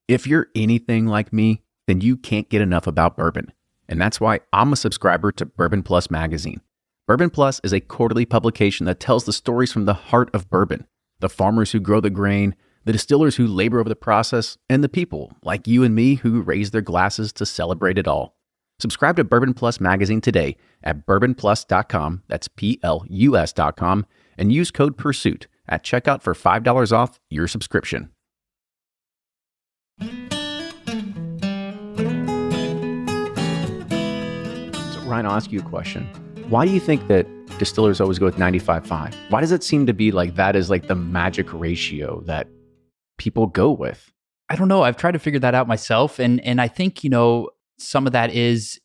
If you're anything like me, then you can't get enough about bourbon. And that's why I'm a subscriber to Bourbon Plus magazine. Bourbon Plus is a quarterly publication that tells the stories from the heart of bourbon, the farmers who grow the grain, the distillers who labor over the process, and the people like you and me who raise their glasses to celebrate it all. Subscribe to Bourbon Plus magazine today at bourbonplus.com, that's PLUS.com, and use code PURSUIT at checkout for $5 off your subscription. So Ryan, I'll ask you a question. Why do you think that distillers always go with 95.5? Why does it seem to be like that is like the magic ratio that people go with? I don't know. I've tried to figure that out myself. And I think, some of that is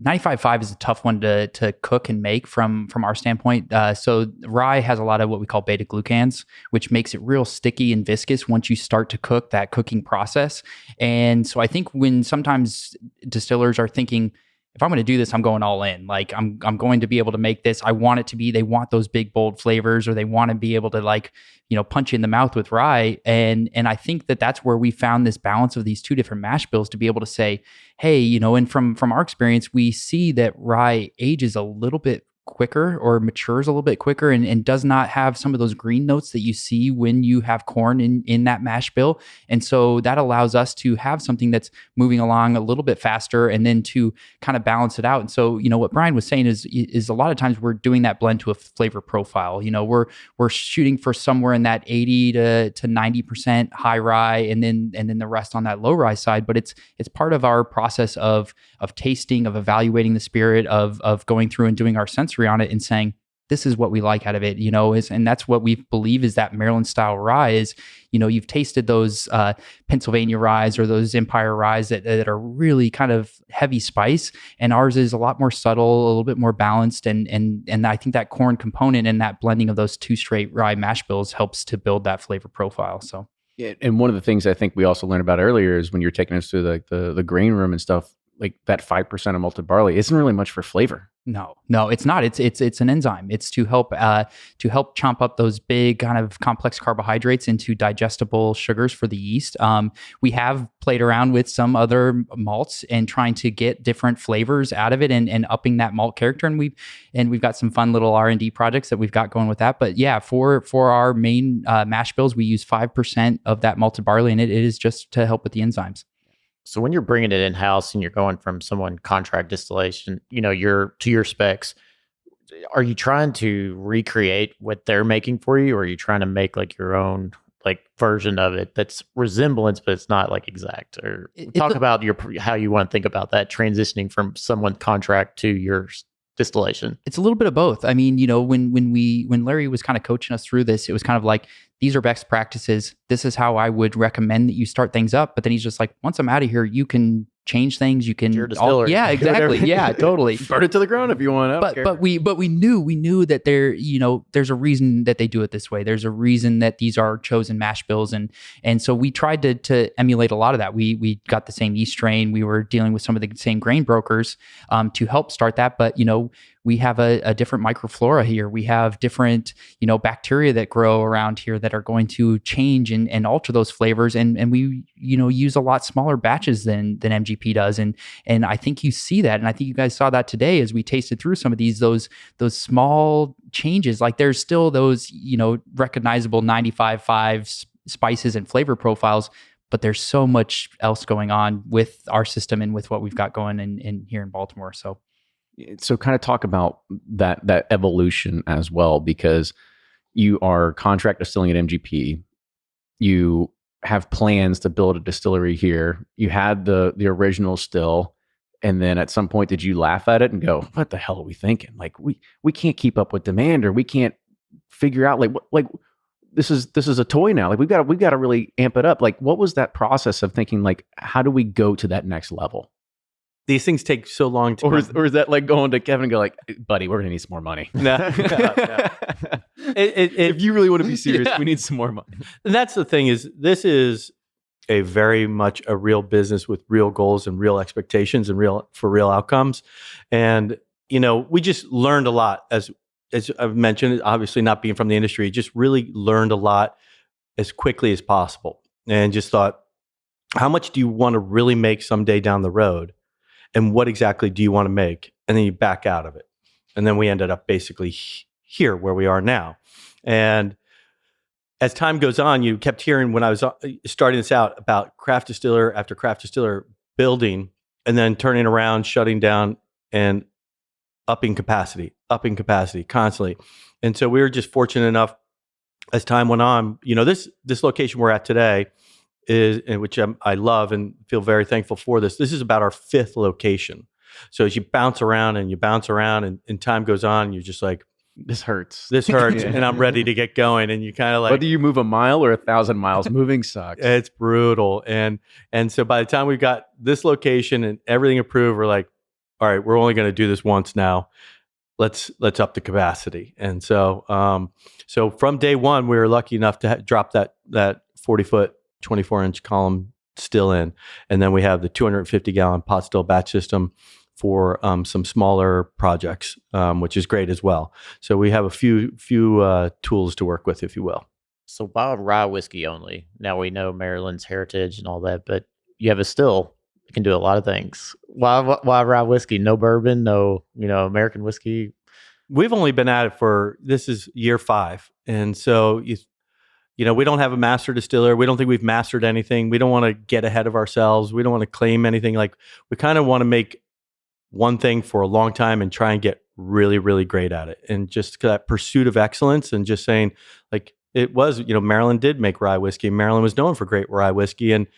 95.5 is a tough one to cook and make from our standpoint. So rye has a lot of what we call beta glucans, which makes it real sticky and viscous once you start to cook that cooking process. And so I think when sometimes distillers are thinking, if I'm going to do this, I'm going all in. Like I'm going to be able to make this. I want it to be, they want those big, bold flavors, or they want to be able to punch you in the mouth with rye. And I think that's where we found this balance of these two different mash bills to be able to say, hey, and from our experience, we see that rye ages a little bit quicker or matures a little bit quicker and does not have some of those green notes that you see when you have corn in that mash bill. And so that allows us to have something that's moving along a little bit faster and then to kind of balance it out. And so, what Brian was saying is a lot of times we're doing that blend to a flavor profile. We're shooting for somewhere in that 80 to 90% high rye and then the rest on that low rye side. But it's part of our process of tasting, of evaluating the spirit, of going through and doing our sensory on it and saying, this is what we like out of it, and that's what we believe is that Maryland style rye is, you've tasted those Pennsylvania ryes or those Empire ryes that are really kind of heavy spice, and ours is a lot more subtle, a little bit more balanced, and I think that corn component and that blending of those two straight rye mash bills helps to build that flavor profile. So yeah, and one of the things I think we also learned about earlier is when you're taking us through the grain room and stuff, like that 5% of malted barley isn't really much for flavor. No, it's not. It's an enzyme. It's to help chomp up those big kind of complex carbohydrates into digestible sugars for the yeast. We have played around with some other malts and trying to get different flavors out of it and upping that malt character. And we've got some fun little R&D projects that we've got going with that. But yeah, for our main mash bills, we use 5% of that malted barley, and it is just to help with the enzymes. So when you're bringing it in-house and you're going from someone contract distillation, you're to your specs, are you trying to recreate what they're making for you, or are you trying to make like your own version of it that's resemblance, but it's not like exact? Or talk about how you want to think about that transitioning from someone contract to your distillation. It's a little bit of both. I mean, when Larry was kind of coaching us through this, it was kind of like, these are best practices. This is how I would recommend that you start things up. But then he's just like, once I'm out of here, you can change things. You can, you're a distiller. Yeah, exactly. Yeah, totally. Burn it to the ground if you want. But we knew that there's a reason that they do it this way. There's a reason that these are chosen mash bills, and so we tried to emulate a lot of that. We got the same yeast strain. We were dealing with some of the same grain brokers to help start that. But we have a different microflora here. We have different bacteria that grow around here that are going to change and alter those flavors. And we use a lot smaller batches than MGP does. And I think you see that. And I think you guys saw that today as we tasted through some of those small changes. Like there's still those, recognizable 95.5 spices and flavor profiles, but there's so much else going on with our system and with what we've got going in here in Baltimore. So kind of talk about that evolution as well, because you are contract distilling at MGP. You have plans to build a distillery here. You had the original still, and then at some point, did you laugh at it and go, "What the hell are we thinking? Like we can't keep up with demand, or we can't figure out like this is a toy now. Like we've got to really amp it up." Like, what was that process of thinking? Like, how do we go to that next level? These things take so long to... Or is that like going to Kevin and go like, buddy, we're going to need some more money? No. If you really want to be serious, we need some more money. And that's the thing is, this is a very much a real business with real goals and real expectations and real outcomes. And, we just learned a lot as I've mentioned, obviously not being from the industry, just really learned a lot as quickly as possible. And just thought, how much do you want to really make someday down the road? And what exactly do you want to make? And then you back out of it. And then we ended up basically here where we are now. And as time goes on, you kept hearing when I was starting this out about craft distiller after craft distiller building and then turning around, shutting down, and upping capacity constantly. And so we were just fortunate enough as time went on, this location we're at today is, which I love and feel very thankful for this. This is about our 5th location. So as you bounce around and time goes on, you're just like, This hurts. and I'm ready to get going. And you kind of like, whether you move a mile or 1,000 miles, moving sucks. it's brutal. And so by the time we got this location and everything approved, we're like, all right, we're only going to do this once now. Let's up the capacity. And so, so from day one, we were lucky enough to drop that 40-foot, 24-inch column still in. And then we have the 250-gallon pot still batch system for some smaller projects, which is great as well. So we have a few tools to work with, if you will. So why rye whiskey only? Now we know Maryland's heritage and all that, but you have a still that can do a lot of things. Why rye whiskey? No bourbon, no American whiskey. We've only been at it this is year 5, and so we don't have a master distiller. We don't think we've mastered anything. We don't want to get ahead of ourselves. We don't want to claim anything. Like, we kind of want to make one thing for a long time and try and get really, really great at it. And just that pursuit of excellence and just saying, like, it was, Maryland did make rye whiskey. Maryland was known for great rye whiskey, and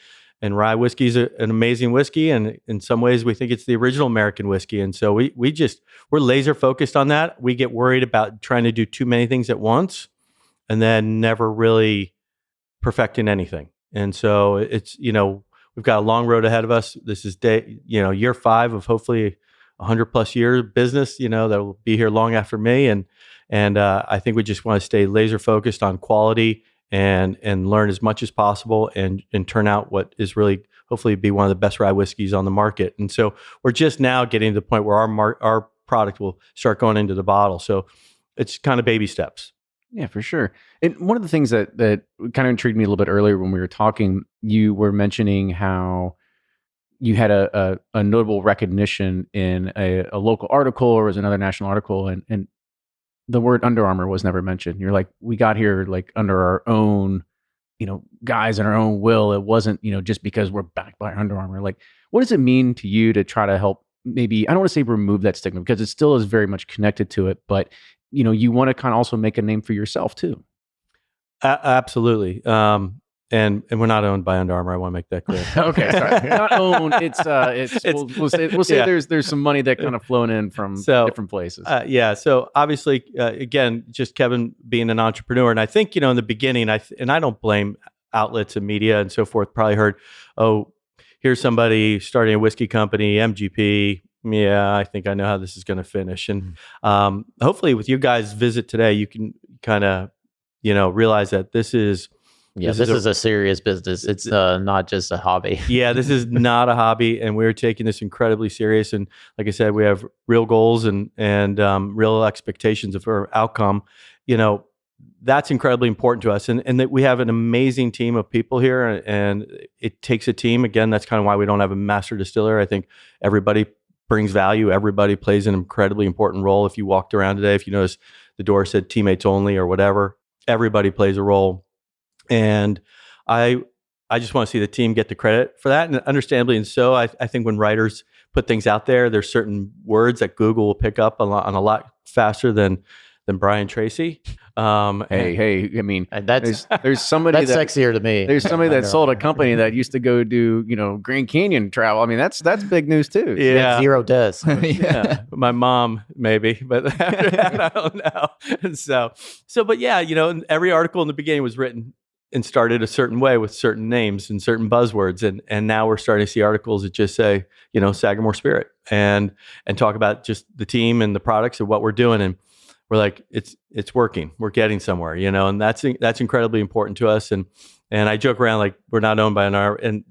rye whiskey is an amazing whiskey. And in some ways we think it's the original American whiskey. And so we're laser focused on that. We get worried about trying to do too many things at once and then never really perfecting anything. And so it's, we've got a long road ahead of us. This is year 5 of hopefully 100+ year business, that will be here long after me. And I think we just want to stay laser focused on quality and learn as much as possible and turn out what is really hopefully be one of the best rye whiskeys on the market. And so we're just now getting to the point where our product will start going into the bottle. So it's kind of baby steps. Yeah, for sure. And one of the things that kind of intrigued me a little bit earlier when we were talking, you were mentioning how you had a notable recognition in a local article, or was another national article, and the word Under Armour was never mentioned. You're like, we got here like under our own, guys and our own will. It wasn't, just because we're backed by Under Armour. Like, what does it mean to you to try to help, maybe, I don't want to say remove that stigma, because it still is very much connected to it, but you want to kind of also make a name for yourself too. Absolutely. And we're not owned by Under Armour. I want to make that clear. Okay, sorry. Not owned. We'll say yeah. there's some money that kind of flown in from different places. Yeah. So obviously, again, just Kevin being an entrepreneur, and I think in the beginning, I don't blame outlets and media and so forth. Probably heard, oh, here's somebody starting a whiskey company, MGP. Yeah, I think I know how this is going to finish. And hopefully, with you guys' visit today, you can kind of realize that this is. Yeah, this is a serious business. It's not just a hobby. Yeah, this is not a hobby, and we're taking this incredibly serious. And like I said, we have real goals and real expectations of our outcome. That's incredibly important to us, and that we have an amazing team of people here, and it takes a team. Again, that's kind of why we don't have a master distiller. I think everybody brings value. Everybody plays an incredibly important role. If you walked around today, if you notice the door said teammates only or whatever, everybody plays a role. And I just want to see the team get the credit for that. And understandably, and so I think when writers put things out there, there's certain words that Google will pick up on a lot faster than Brian Treacy. Hey, I mean, there's somebody that's sexier to me. There's somebody that sold a company that used to go do, Grand Canyon travel. I mean, that's big news too. Yeah. 0 deaths. Yeah. My mom, maybe, but after that, I don't know. And so, but yeah, every article in the beginning was written and started a certain way with certain names and certain buzzwords. And now we're starting to see articles that just say, Sagamore Spirit and talk about just the team and the products and what we're doing. And we're like, it's working. We're getting somewhere, and that's incredibly important to us. And I joke around like we're not owned by and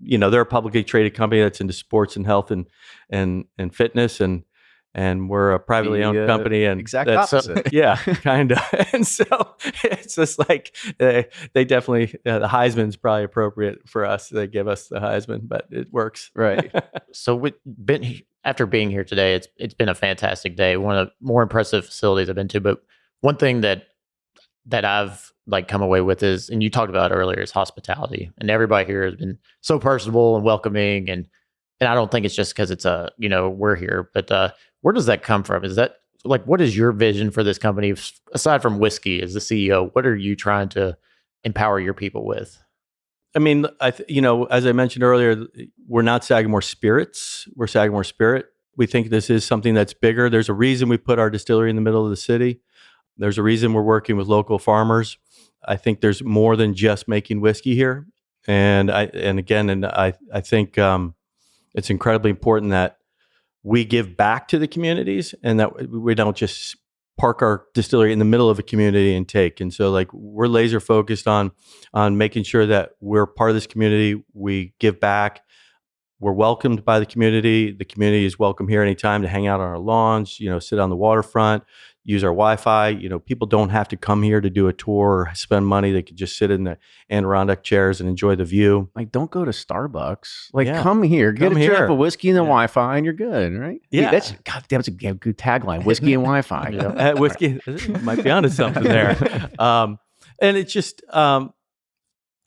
they're a publicly traded company that's into sports and health and fitness. And and we're a privately owned company, and exact opposite. Yeah, kind of. And so it's just like they definitely the Heisman's probably appropriate for us. They give us the Heisman, but it works. Right. So after being here today, it's been a fantastic day. One of the more impressive facilities I've been to. But one thing that I've like come away with is, and you talked about it earlier, is hospitality. And everybody here has been so personable and welcoming. And I don't think it's just because it's we're here, but where does that come from? Is that like, what is your vision for this company aside from whiskey as the CEO? What are you trying to empower your people with? I mean, as I mentioned earlier, we're not Sagamore Spirits. We're Sagamore Spirit. We think this is something that's bigger. There's a reason we put our distillery in the middle of the city. There's a reason we're working with local farmers. I think there's more than just making whiskey here. And I think it's incredibly important that we give back to the communities and that we don't just park our distillery in the middle of a community and take. And so like we're laser focused on making sure that we're part of this community. We give back. We're welcomed by the community. The community is welcome here anytime to hang out on our lawns, sit on the waterfront, use our Wi-Fi. People don't have to come here to do a tour or spend money. They could just sit in the Adirondack chairs and enjoy the view. Like, don't go to Starbucks. Like, come here, get a drip of whiskey and the Wi-Fi, and you're good, right? Yeah. That's a good tagline, whiskey and Wi-Fi. Whiskey might be onto something there. And it's just,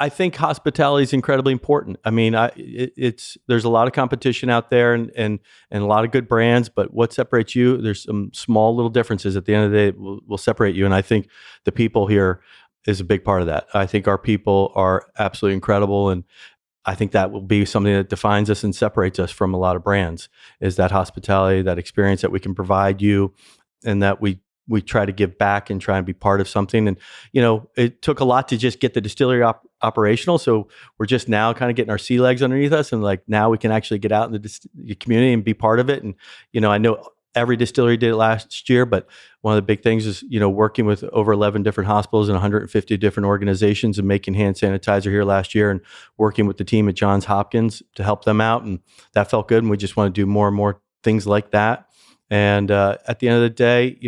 I think hospitality is incredibly important. I mean, there's a lot of competition out there and a lot of good brands, but what separates you, there's some small little differences at the end of the day will separate you. And I think the people here is a big part of that. I think our people are absolutely incredible. And I think that will be something that defines us and separates us from a lot of brands, is that hospitality, that experience that we can provide you, and that we try to give back and try and be part of something. And, it took a lot to just get the distillery operational. So we're just now kind of getting our sea legs underneath us. And like, now we can actually get out in the community and be part of it. And, I know every distillery did it last year, but one of the big things is, working with over 11 different hospitals and 150 different organizations and making hand sanitizer here last year, and working with the team at Johns Hopkins to help them out. And that felt good. And we just want to do more and more things like that. And at the end of the day,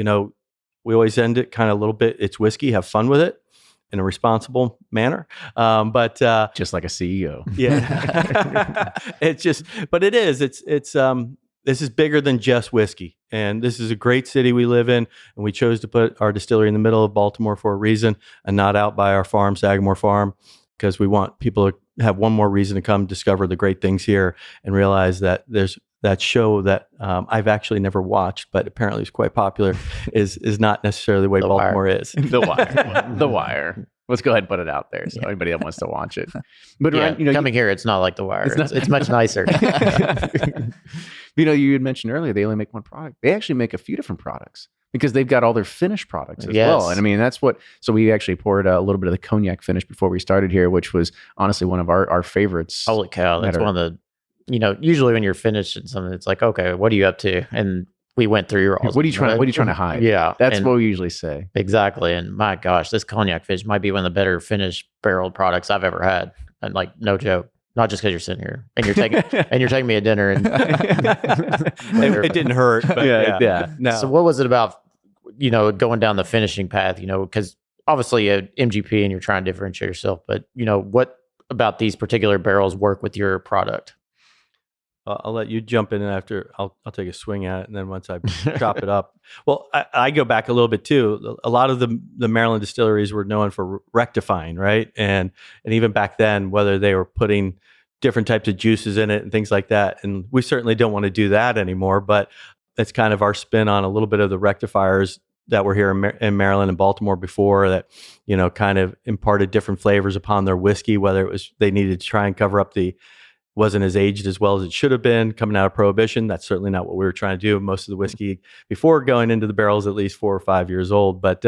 we always end it kind of a little bit. It's whiskey. Have fun with it in a responsible manner. But just like a CEO. Yeah, but it is. This is bigger than just whiskey. And this is a great city we live in. And we chose to put our distillery in the middle of Baltimore for a reason, and not out by our farm, Sagamore Farm, because we want people to have one more reason to come discover the great things here and realize that there's that show that I've actually never watched, but apparently is quite popular, is not necessarily the way Baltimore is. The Wire. The Wire. Let's go ahead and put it out there. So anybody that wants to watch it. But Ryan, coming here, it's not like The Wire. It's much nicer. You had mentioned earlier, they only make one product. They actually make a few different products because they've got all their finished products as well. And I mean, so we actually poured a little bit of the cognac finish before we started here, which was honestly one of our favorites. Holy cow. That's one of the, usually when you're finished in something, it's like, okay, what are you up to? And we went through your. What are you trying to hide? Yeah, that's what we usually say. Exactly. And my gosh, this cognac finish might be one of the better finished barreled products I've ever had. And like, no joke. Not just because you're sitting here and you're taking me to dinner and it didn't hurt. But yeah. No. So what was it about, going down the finishing path? Because obviously you have MGP and you're trying to differentiate yourself. But what about these particular barrels work with your product? I'll let you jump in after I'll take a swing at it, and then once I chop it up. Well, I go back a little bit too. A lot of the Maryland distilleries were known for rectifying, right? And even back then, whether they were putting different types of juices in it and things like that. And we certainly don't want to do that anymore, but it's kind of our spin on a little bit of the rectifiers that were here in Maryland and Baltimore before that, kind of imparted different flavors upon their whiskey, whether it was they needed to try and cover up wasn't as aged as well as it should have been coming out of Prohibition. That's certainly not what we were trying to do. Most of the whiskey before going into the barrels at least 4 or 5 years old. But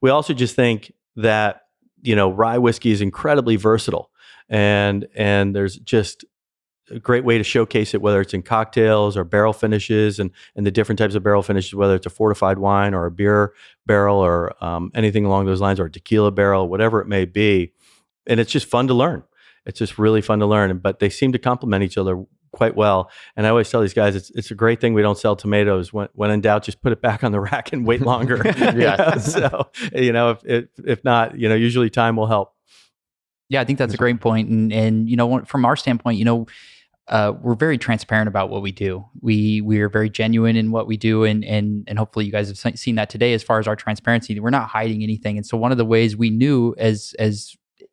we also just think that, rye whiskey is incredibly versatile. And there's just a great way to showcase it, whether it's in cocktails or barrel finishes and the different types of barrel finishes, whether it's a fortified wine or a beer barrel or anything along those lines, or a tequila barrel, whatever it may be. And it's just fun to learn. It's just really fun to learn, but they seem to complement each other quite well. And I always tell these guys, it's a great thing we don't sell tomatoes. When in doubt, just put it back on the rack and wait longer. Yeah. So, if not, usually time will help. Yeah, I think that's a great point. And from our standpoint, we're very transparent about what we do. We are very genuine in what we do, and hopefully you guys have seen that today as far as our transparency. We're not hiding anything. And so one of the ways we knew, as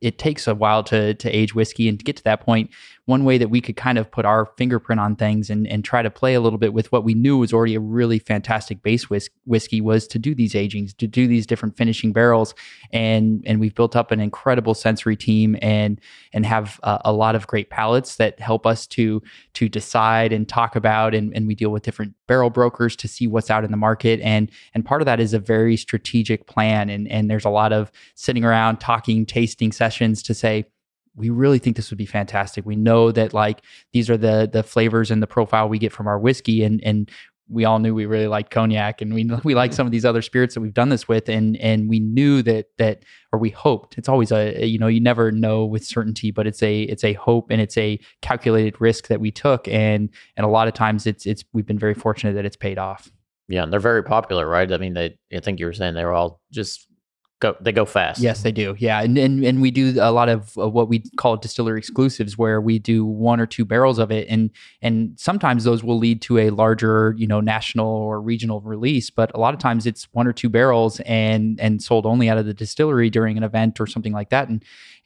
it takes a while to age whiskey and to get to that point, one way that we could kind of put our fingerprint on things and try to play a little bit with what we knew was already a really fantastic base whiskey was to do these agings, to do these different finishing barrels. And we've built up an incredible sensory team and have a lot of great palates that help us to decide and talk about, and we deal with different barrel brokers to see what's out in the market. And part of that is a very strategic plan. And there's a lot of sitting around talking, tasting sessions to say, we really think this would be fantastic. We know that these are the flavors and the profile we get from our whiskey. And we all knew we really liked cognac, and we like some of these other spirits that we've done this with. And we knew that, or we hoped. It's always you never know with certainty, but it's a hope, and it's a calculated risk that we took. And a lot of times we've been very fortunate that it's paid off. Yeah. And they're very popular, right? I mean, I think you were saying they were all just they go fast. Yes, they do. Yeah. And we do a lot of what we call distiller exclusives, where we do 1 or 2 barrels of it. And sometimes those will lead to a larger, national or regional release. But a lot of times it's 1 or 2 barrels and sold only out of the distillery during an event or something like that.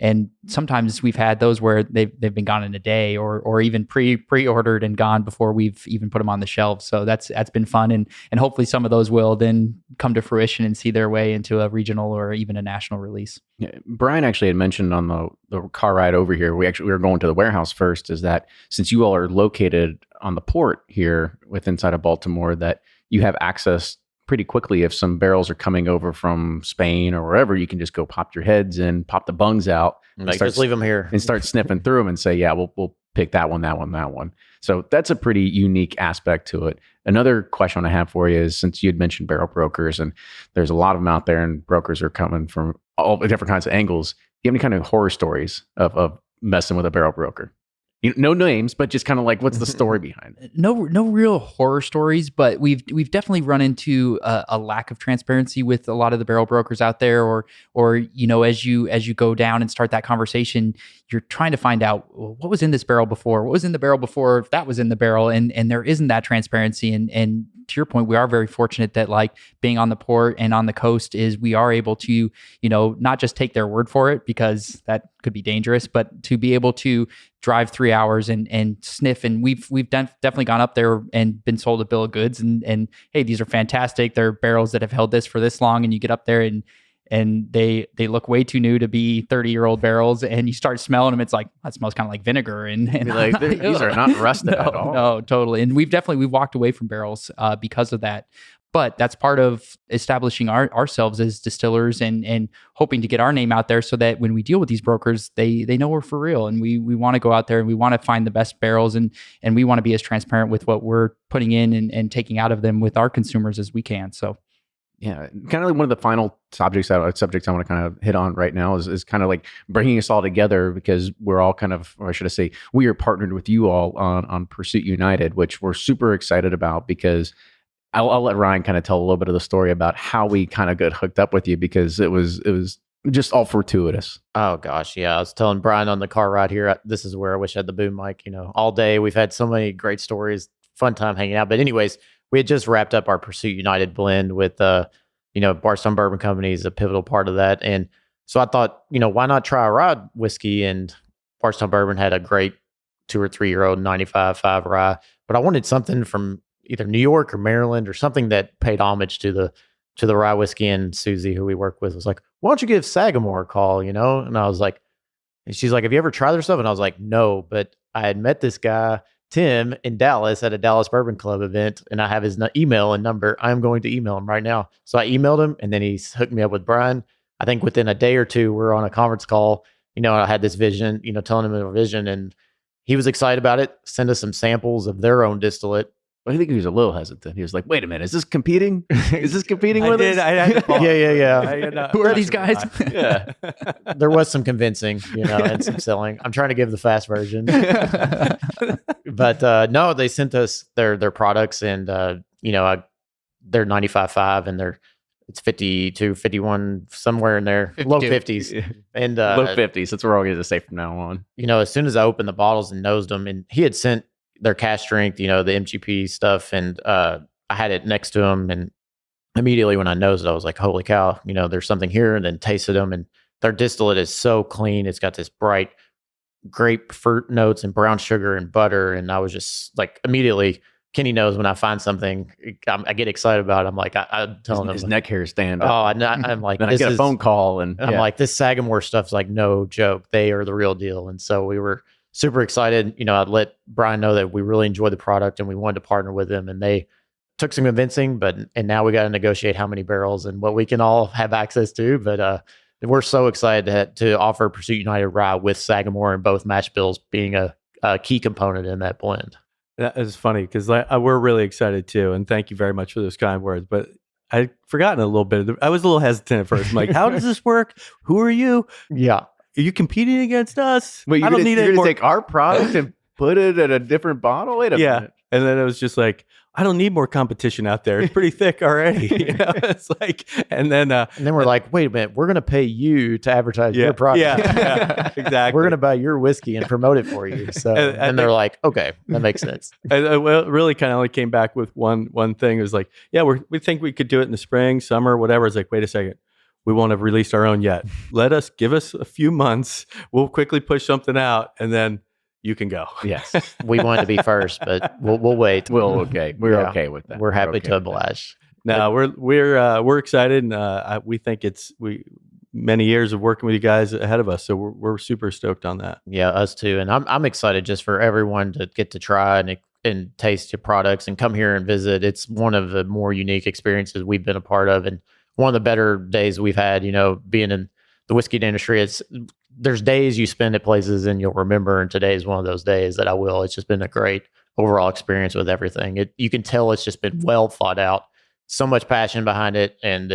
And sometimes we've had those where they've been gone in a day or even pre-ordered and gone before we've even put them on the shelf. So that's been fun. And hopefully some of those will then come to fruition and see their way into a regional or even a national release. Yeah, Brian actually had mentioned on the car ride over here, we were going to the warehouse first, is that since you all are located on the port here inside of Baltimore, that you have access pretty quickly. If some barrels are coming over from Spain or wherever, you can just go pop your heads in, pop the bungs out, and just leave them here and start sniffing through them and say, yeah, we'll pick that one, that one, that one. So that's a pretty unique aspect to it. Another question I have for you is, since you had mentioned barrel brokers, and there's a lot of them out there, and brokers are coming from all the different kinds of angles. Do you have any kind of horror stories of messing with a barrel broker? No names, but just kind of what's the story behind it? No real horror stories, but we've definitely run into a lack of transparency with a lot of the barrel brokers out there, or as you go down and start that conversation, you're trying to find out, well, what was in this barrel before, what was in the barrel before, if that was in the barrel, and there isn't that transparency. And to your point, we are very fortunate that being on the port and on the coast is we are able to, not just take their word for it, because that could be dangerous, but to be able to drive 3 hours and sniff. And we've definitely gone up there and been sold a bill of goods and hey, these are fantastic. They're barrels that have held this for this long. And you get up there and they look way too new to be 30-year-old barrels, and you start smelling them. It's like, that smells kind of like vinegar. And these are not rusted at all. No, totally. And we've walked away from barrels because of that. But that's part of establishing ourselves as distillers and hoping to get our name out there, so that when we deal with these brokers, they know we're for real, and we want to go out there and we want to find the best barrels, and we want to be as transparent with what we're putting in and taking out of them with our consumers as we can. So. Yeah, kind of one of the final subjects I want to kind of hit on right now is kind of bringing us all together, because we're all kind of, or should I say, we are partnered with you all on Pursuit United, which we're super excited about, because I'll let Ryan kind of tell a little bit of the story about how we kind of got hooked up with you, because it was just all fortuitous. Oh gosh, yeah. I was telling Brian on the car ride here, this is where I wish I had the boom mic. All day we've had so many great stories, fun time hanging out. But anyways, we had just wrapped up our Pursuit United blend with, Bardstown Bourbon Company is a pivotal part of that. And so I thought, why not try a rye whiskey? And Bardstown Bourbon had a great 2 or 3 year old 95.5 rye, but I wanted something from either New York or Maryland, or something that paid homage to the rye whiskey. And Susie, who we work with, was like, why don't you give Sagamore a call, And I was like, and she's like, have you ever tried their stuff? And I was like, no, but I had met this guy, Tim, in Dallas at a Dallas Bourbon Club event, and I have his email and number. I'm going to email him right now. So I emailed him, and then he hooked me up with Brian. I think within a day or two, we're on a conference call. I had this vision, telling him a vision, and he was excited about it. Send us some samples of their own distillate. I think he was a little hesitant. He was like, wait a minute, is this competing? Is this competing with us? I had to pause. Yeah. Who are these guys? Yeah. There was some convincing, and some selling. I'm trying to give the fast version. But no, they sent us their products, and they're 95.5, and it's 52, 51, somewhere in there, 52. low 50s. And Low 50s. That's what we're all going to say from now on. as soon as I opened the bottles and nosed them, and he had sent their cask strength, the MGP stuff, and I had it next to him, and immediately when I nosed it, I was like, holy cow, there's something here, and then tasted them, and their distillate is so clean. It's got this bright grapefruit notes and brown sugar and butter, and I was just like, immediately, Kenny knows when I find something, I get excited about it. I'm like, I'm telling him. His neck hairs stand up. Oh, I'm like, then I get a phone call, and I'm like, this Sagamore stuff's like no joke. They are the real deal. And so we were super excited. I'd let Brian know that we really enjoyed the product and we wanted to partner with them. And they took some convincing, and now we got to negotiate how many barrels and what we can all have access to. But we're so excited to offer Pursuit United Rye with Sagamore and both mash bills being a key component in that blend. That is funny because we're really excited too, and thank you very much for those kind words. But I'd forgotten a little bit. I was a little hesitant at first. I'm like, how does this work? Who are you? Yeah. Are you competing against us? Wait, I don't need it. Take our product and put it in a different bottle? Wait a minute. And then it was just like, I don't need more competition out there. It's pretty thick already. It's like, and then we're like, wait a minute, we're going to pay you to advertise your product. Yeah, exactly. We're going to buy your whiskey and promote it for you. So, and they're like, okay, that makes sense. Well, it really kind of only came back with one thing. It was like, yeah, we think we could do it in the spring, summer, whatever. It's like, wait a second. We won't have released our own yet. Give us a few months. We'll quickly push something out, and then you can go. Yes, we wanted to be first, but we'll wait. We're okay with that. We're happy to oblige. No, we're excited, and we think many years of working with you guys ahead of us, so we're super stoked on that. Yeah, us too, and I'm excited just for everyone to get to try and taste your products and come here and visit. It's one of the more unique experiences we've been a part of, and one of the better days we've had. Being in the whiskey industry, there's days you spend at places and you'll remember, and today is one of those days that I will. It's just been a great overall experience with everything. You can tell it's just been well thought out, so much passion behind it, and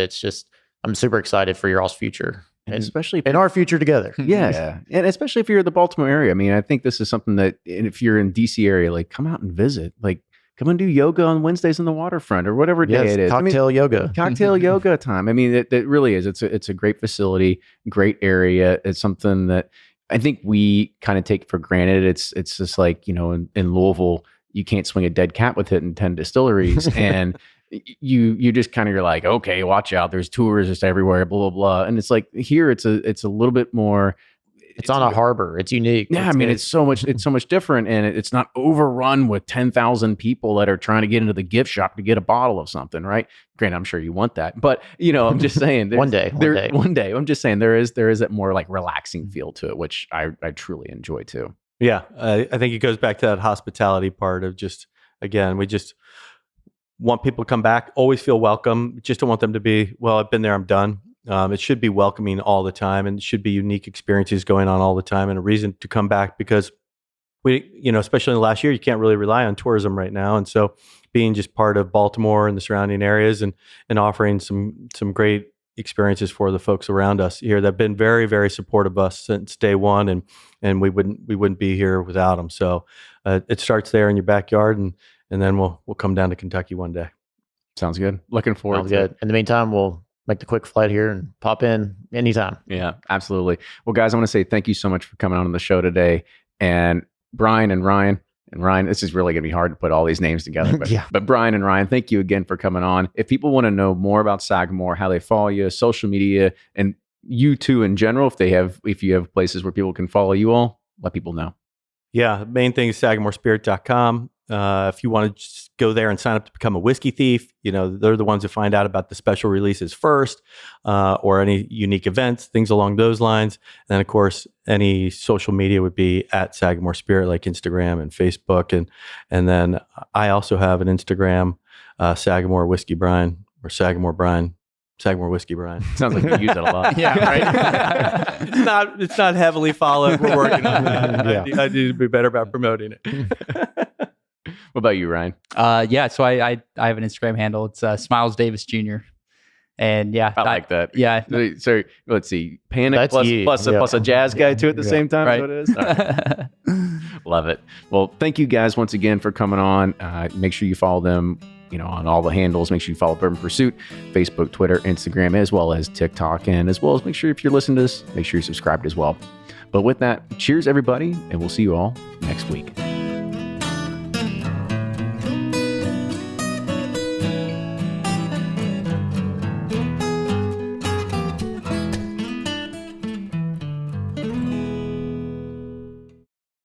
I'm super excited for your all's future, and especially in our future together. Yeah, and especially if you're in the Baltimore area. I mean, I think this is something that, and if you're in DC area, like, come out and visit. Like, come and do yoga on Wednesdays on the waterfront or whatever day it is. Cocktail yoga. Cocktail yoga time. I mean, it really is. It's a great facility, great area. It's something that I think we kind of take for granted. It's just like, in Louisville, you can't swing a dead cat with hitting 10 distilleries. And you just kind of, you're like, okay, watch out. There's tourists everywhere, blah, blah, blah. And it's like here, it's a little bit more. It's on a harbor. It's unique. Yeah, it's so much different, and it's not overrun with 10,000 people that are trying to get into the gift shop to get a bottle of something, right? Granted, I'm sure you want that, but I'm just saying, one day. I'm just saying there is that more like relaxing feel to it, which I truly enjoy too. Yeah, I think it goes back to that hospitality part of just, again, we just want people to come back, always feel welcome. Just don't want them to be, well, I've been there, I'm done. It should be welcoming all the time, and it should be unique experiences going on all the time, and a reason to come back, because we, especially in the last year, you can't really rely on tourism right now. And so being just part of Baltimore and the surrounding areas and offering some great experiences for the folks around us here that have been very, very supportive of us since day one, and we wouldn't be here without them. So it starts there in your backyard, and then we'll come down to Kentucky one day. Sounds good. Looking forward to it. In the meantime, we'll make the quick flight here and pop in anytime. Yeah, absolutely. Well, guys, I want to say thank you so much for coming on the show today. And Brian and Ryan, this is really going to be hard to put all these names together. But, but Brian and Ryan, thank you again for coming on. If people want to know more about Sagamore, how they follow you, social media, and you two in general, if you have places where people can follow you all, let people know. Yeah, the main thing is SagamoreSpirit.com. If you want to just go there and sign up to become a whiskey thief, they're the ones who find out about the special releases first, or any unique events, things along those lines. And then, of course, any social media would be at Sagamore Spirit, like Instagram and Facebook. And then I also have an Instagram, Sagamore Whiskey Brian, or Sagamore Brian. Sagamore Whiskey Brian. Sounds like you use it a lot. Yeah, right. It's not heavily followed. We're working on that. I need to be better about promoting it. What about you, Ryan? So I have an Instagram handle. It's Smiles Davis Jr. And I like that. Yeah. So let's see. Panic plus a jazz guy too at the same time. Right. So it is. All right. Love it. Well, thank you guys once again for coming on. Make sure you follow them, on all the handles. Make sure you follow Bourbon Pursuit, Facebook, Twitter, Instagram, as well as TikTok. And as well as make sure if you're listening to this, make sure you're subscribed as well. But with that, cheers everybody, and we'll see you all next week.